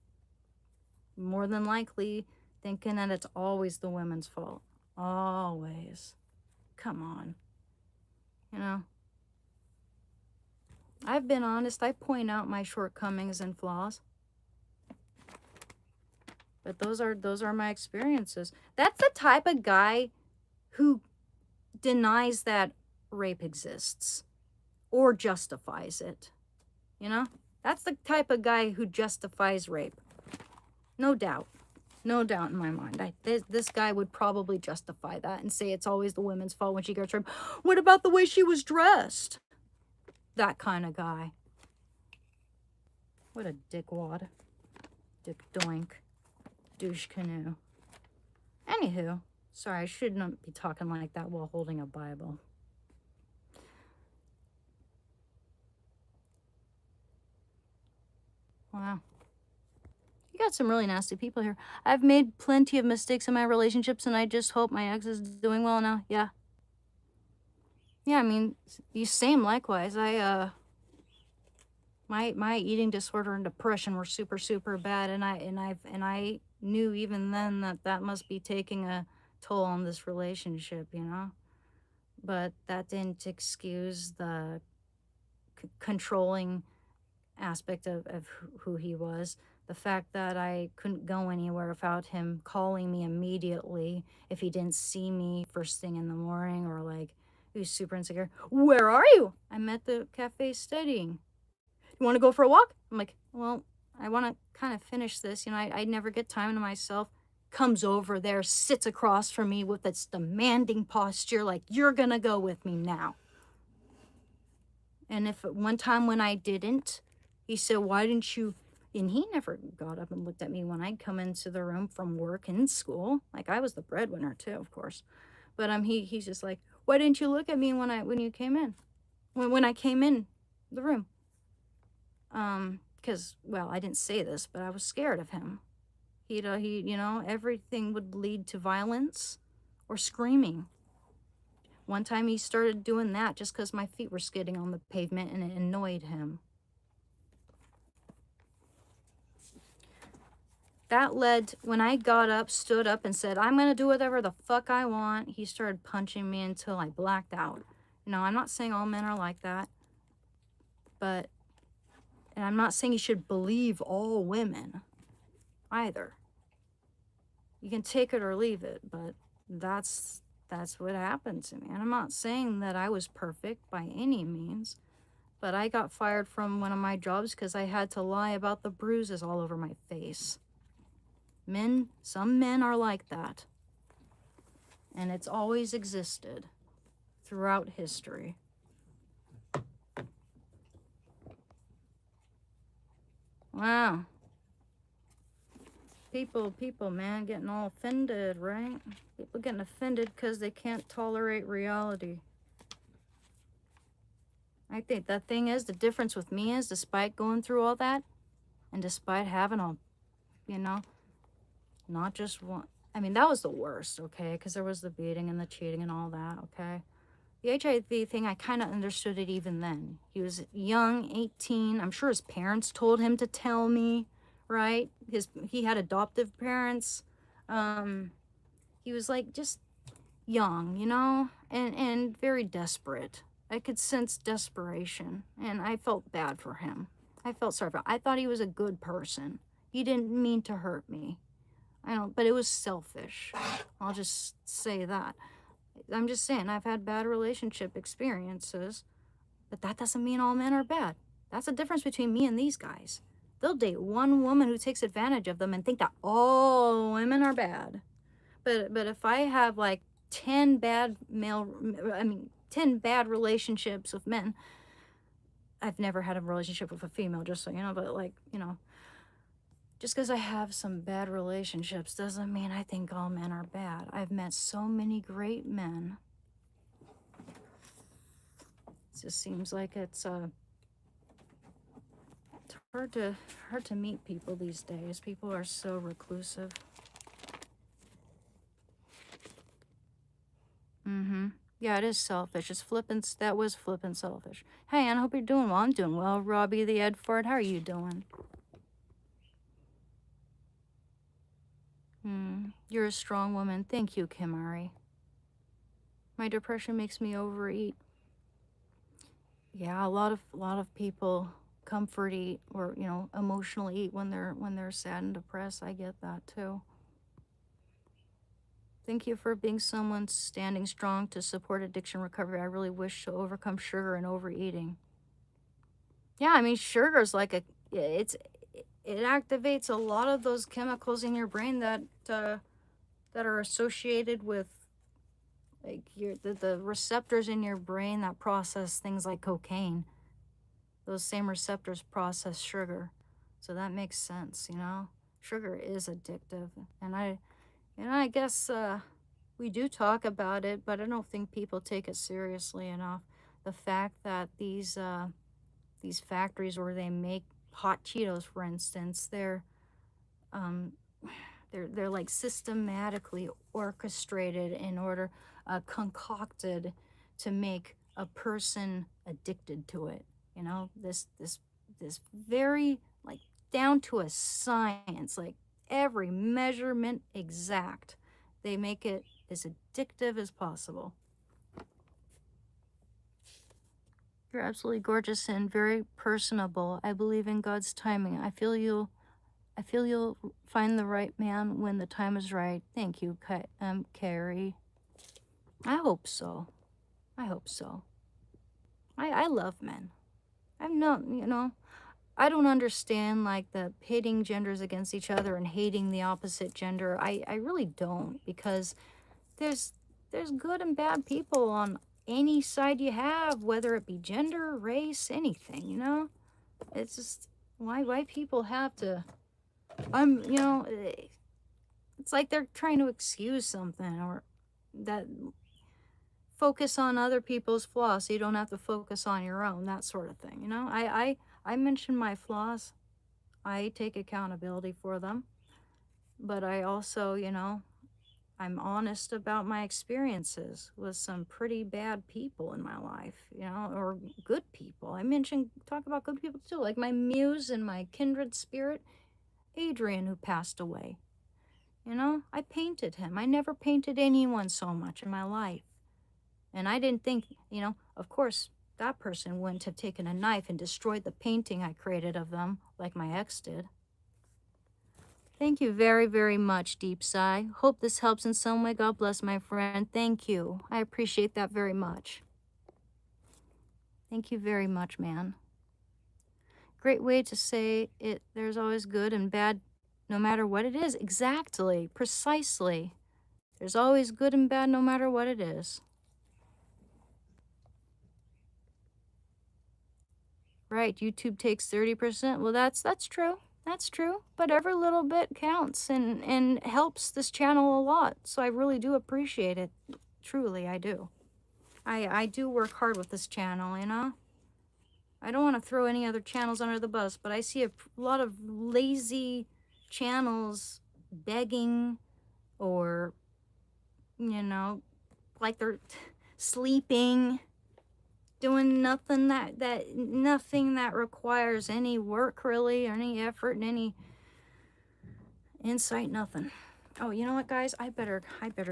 more than likely thinking that it's always the women's fault. Always. Come on. You know, I've been honest. I point out my shortcomings and flaws. But those are my experiences. That's the type of guy who denies that rape exists or justifies it. You know? That's the type of guy who justifies rape. No doubt. No doubt in my mind. This guy would probably justify that and say it's always the women's fault when she gets raped. What about the way she was dressed? That kind of guy. What a dickwad. Dick doink. Douche canoe. Anywho. Sorry, I shouldn't be talking like that while holding a Bible. Wow. You got some really nasty people here. I've made plenty of mistakes in my relationships, and I just hope my ex is doing well now. Yeah. Yeah, I mean, you same likewise. My eating disorder and depression were super bad, and I knew even then that must be taking a toll on this relationship, you know. But that didn't excuse the controlling aspect of who he was. The fact that I couldn't go anywhere without him calling me immediately if he didn't see me first thing in the morning, or like he was super insecure. Where are you? I'm at the cafe studying. You want to go for a walk? I'm like, well, I want to kind of finish this. You know, I never get time to myself. Comes over there, sits across from me with its demanding posture, like, you're going to go with me now. And if one time when I didn't, he said, why didn't you? And he never got up and looked at me when I'd come into the room from work and school. Like, I was the breadwinner too, of course. But he's just like, why didn't you look at me when you came in? When I came in the room. Because, well, I didn't say this, but I was scared of him. He, you know, everything would lead to violence or screaming. One time he started doing that just because my feet were skidding on the pavement, and it annoyed him. That led, when I got up, stood up, and said, I'm going to do whatever the fuck I want, he started punching me until I blacked out. You know, I'm not saying all men are like that, but, and I'm not saying you should believe all women either. You can take it or leave it, but that's what happened to me. And I'm not saying that I was perfect by any means, but I got fired from one of my jobs because I had to lie about the bruises all over my face. Some men are like that. And it's always existed throughout history. Wow. People, man, getting all offended, right? People getting offended because they can't tolerate reality. I think the thing is, the difference with me is, despite going through all that, and despite having a, you know, not just one, I mean, that was the worst, okay? Because there was the beating and the cheating and all that, okay? The HIV thing, I kind of understood it even then. He was young, 18. I'm sure his parents told him to tell me, right? He had adoptive parents. He was like just young, you know, and very desperate. I could sense desperation, and I felt bad for him. I felt sorry for him. I thought he was a good person. He didn't mean to hurt me. I don't, but it was selfish. I'll just say that. I'm just saying, I've had bad relationship experiences, but that doesn't mean all men are bad. That's the difference between me and these guys. They'll date one woman who takes advantage of them and think that all women are bad. But if I have like 10 bad 10 bad relationships with men, I've never had a relationship with a female, just so you know, but like, you know, just because I have some bad relationships doesn't mean I think all men are bad. I've met so many great men. It just seems like it's hard to meet people these days. People are so reclusive. Yeah, it is selfish. It's flippin'. That was flippin' selfish. Hey, Ann, I hope you're doing well. I'm doing well. Robbie the Edford, how are you doing? You're a strong woman. Thank you, Kimari. My depression makes me overeat. Yeah, a lot of people comfort eat or, you know, emotionally eat when they're sad and depressed. I get that too. Thank you for being someone standing strong to support addiction recovery. I really wish to overcome sugar and overeating. Yeah, I mean, sugar's like it activates a lot of those chemicals in your brain that are associated with like the receptors in your brain that process things like cocaine. Those same receptors process sugar. So that makes sense, you know? Sugar is addictive. And I guess we do talk about it, but I don't think people take it seriously enough. The fact that these factories where they make hot Cheetos, for instance, um, they're like systematically orchestrated in order, concocted to make a person addicted to it. You know, this very like down to a science, like every measurement exact. They make it as addictive as possible. You're absolutely gorgeous and very personable. I believe in God's timing. I feel you'll find the right man when the time is right. Thank you, Carrie. I hope so. I hope so. I love men. I'm not, you know, I don't understand like the pitting genders against each other and hating the opposite gender. I really don't, because there's good and bad people on any side you have, whether it be gender, race, anything, you know? It's just why people have to you know, it's like they're trying to excuse something, or that focus on other people's flaws so you don't have to focus on your own, that sort of thing, you know? I mention my flaws. I take accountability for them, but I also, you know, I'm honest about my experiences with some pretty bad people in my life, you know, or good people. Talk about good people too, like my muse and my kindred spirit, Adrian, who passed away. You know, I painted him. I never painted anyone so much in my life. And I didn't think, you know, of course, that person wouldn't have taken a knife and destroyed the painting I created of them like my ex did. Thank you very, very much, Deep Sigh. Hope this helps in some way. God bless, my friend. Thank you. I appreciate that very much. Thank you very much, man. Great way to say it. There's always good and bad, no matter what it is. Exactly. Precisely. There's always good and bad, no matter what it is. Right. YouTube takes 30%. Well, that's true. That's true. But every little bit counts and helps this channel a lot. So I really do appreciate it. Truly, I do. I do work hard with this channel, you know? I don't want to throw any other channels under the bus, but I see a lot of lazy channels begging or, you know, like they're sleeping, doing nothing nothing that requires any work really, or any effort and any insight, nothing. Oh, you know what, guys? I better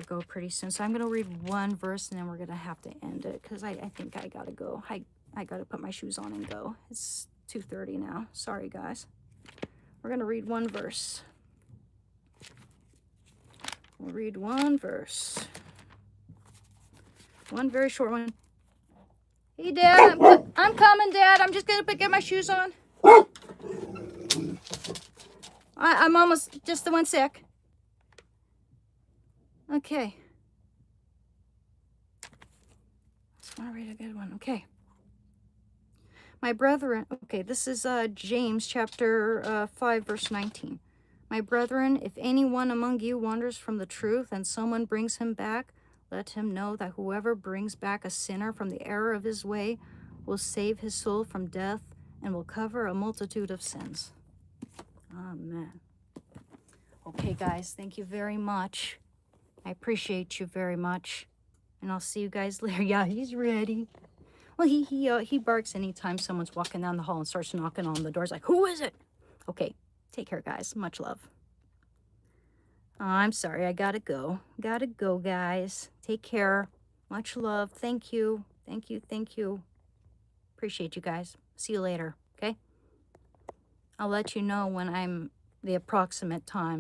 go pretty soon. So I'm gonna read one verse and then we're gonna have to end it because I think I gotta go. I gotta put my shoes on and go. It's 2:30 now. Sorry, guys. We're gonna read one verse. We'll read one verse. One very short one. Hey, Dad, I'm coming, Dad. I'm just gonna get my shoes on. I'm almost, just the 1 sec. Okay. Just want to read a good one. Okay. My brethren, okay, this is James chapter 5, verse 19. My brethren, if anyone among you wanders from the truth and someone brings him back, let him know that whoever brings back a sinner from the error of his way will save his soul from death and will cover a multitude of sins. Amen. Okay, guys, thank you very much. I appreciate you very much. And I'll see you guys later. Yeah, he's ready. Well, he barks anytime someone's walking down the hall and starts knocking on the doors like, who is it? Okay, take care, guys. Much love. I'm sorry, I gotta go. Gotta go, guys. Take care. Much love. Thank you. Thank you. Thank you. Appreciate you guys. See you later, okay? I'll let you know when I'm the approximate time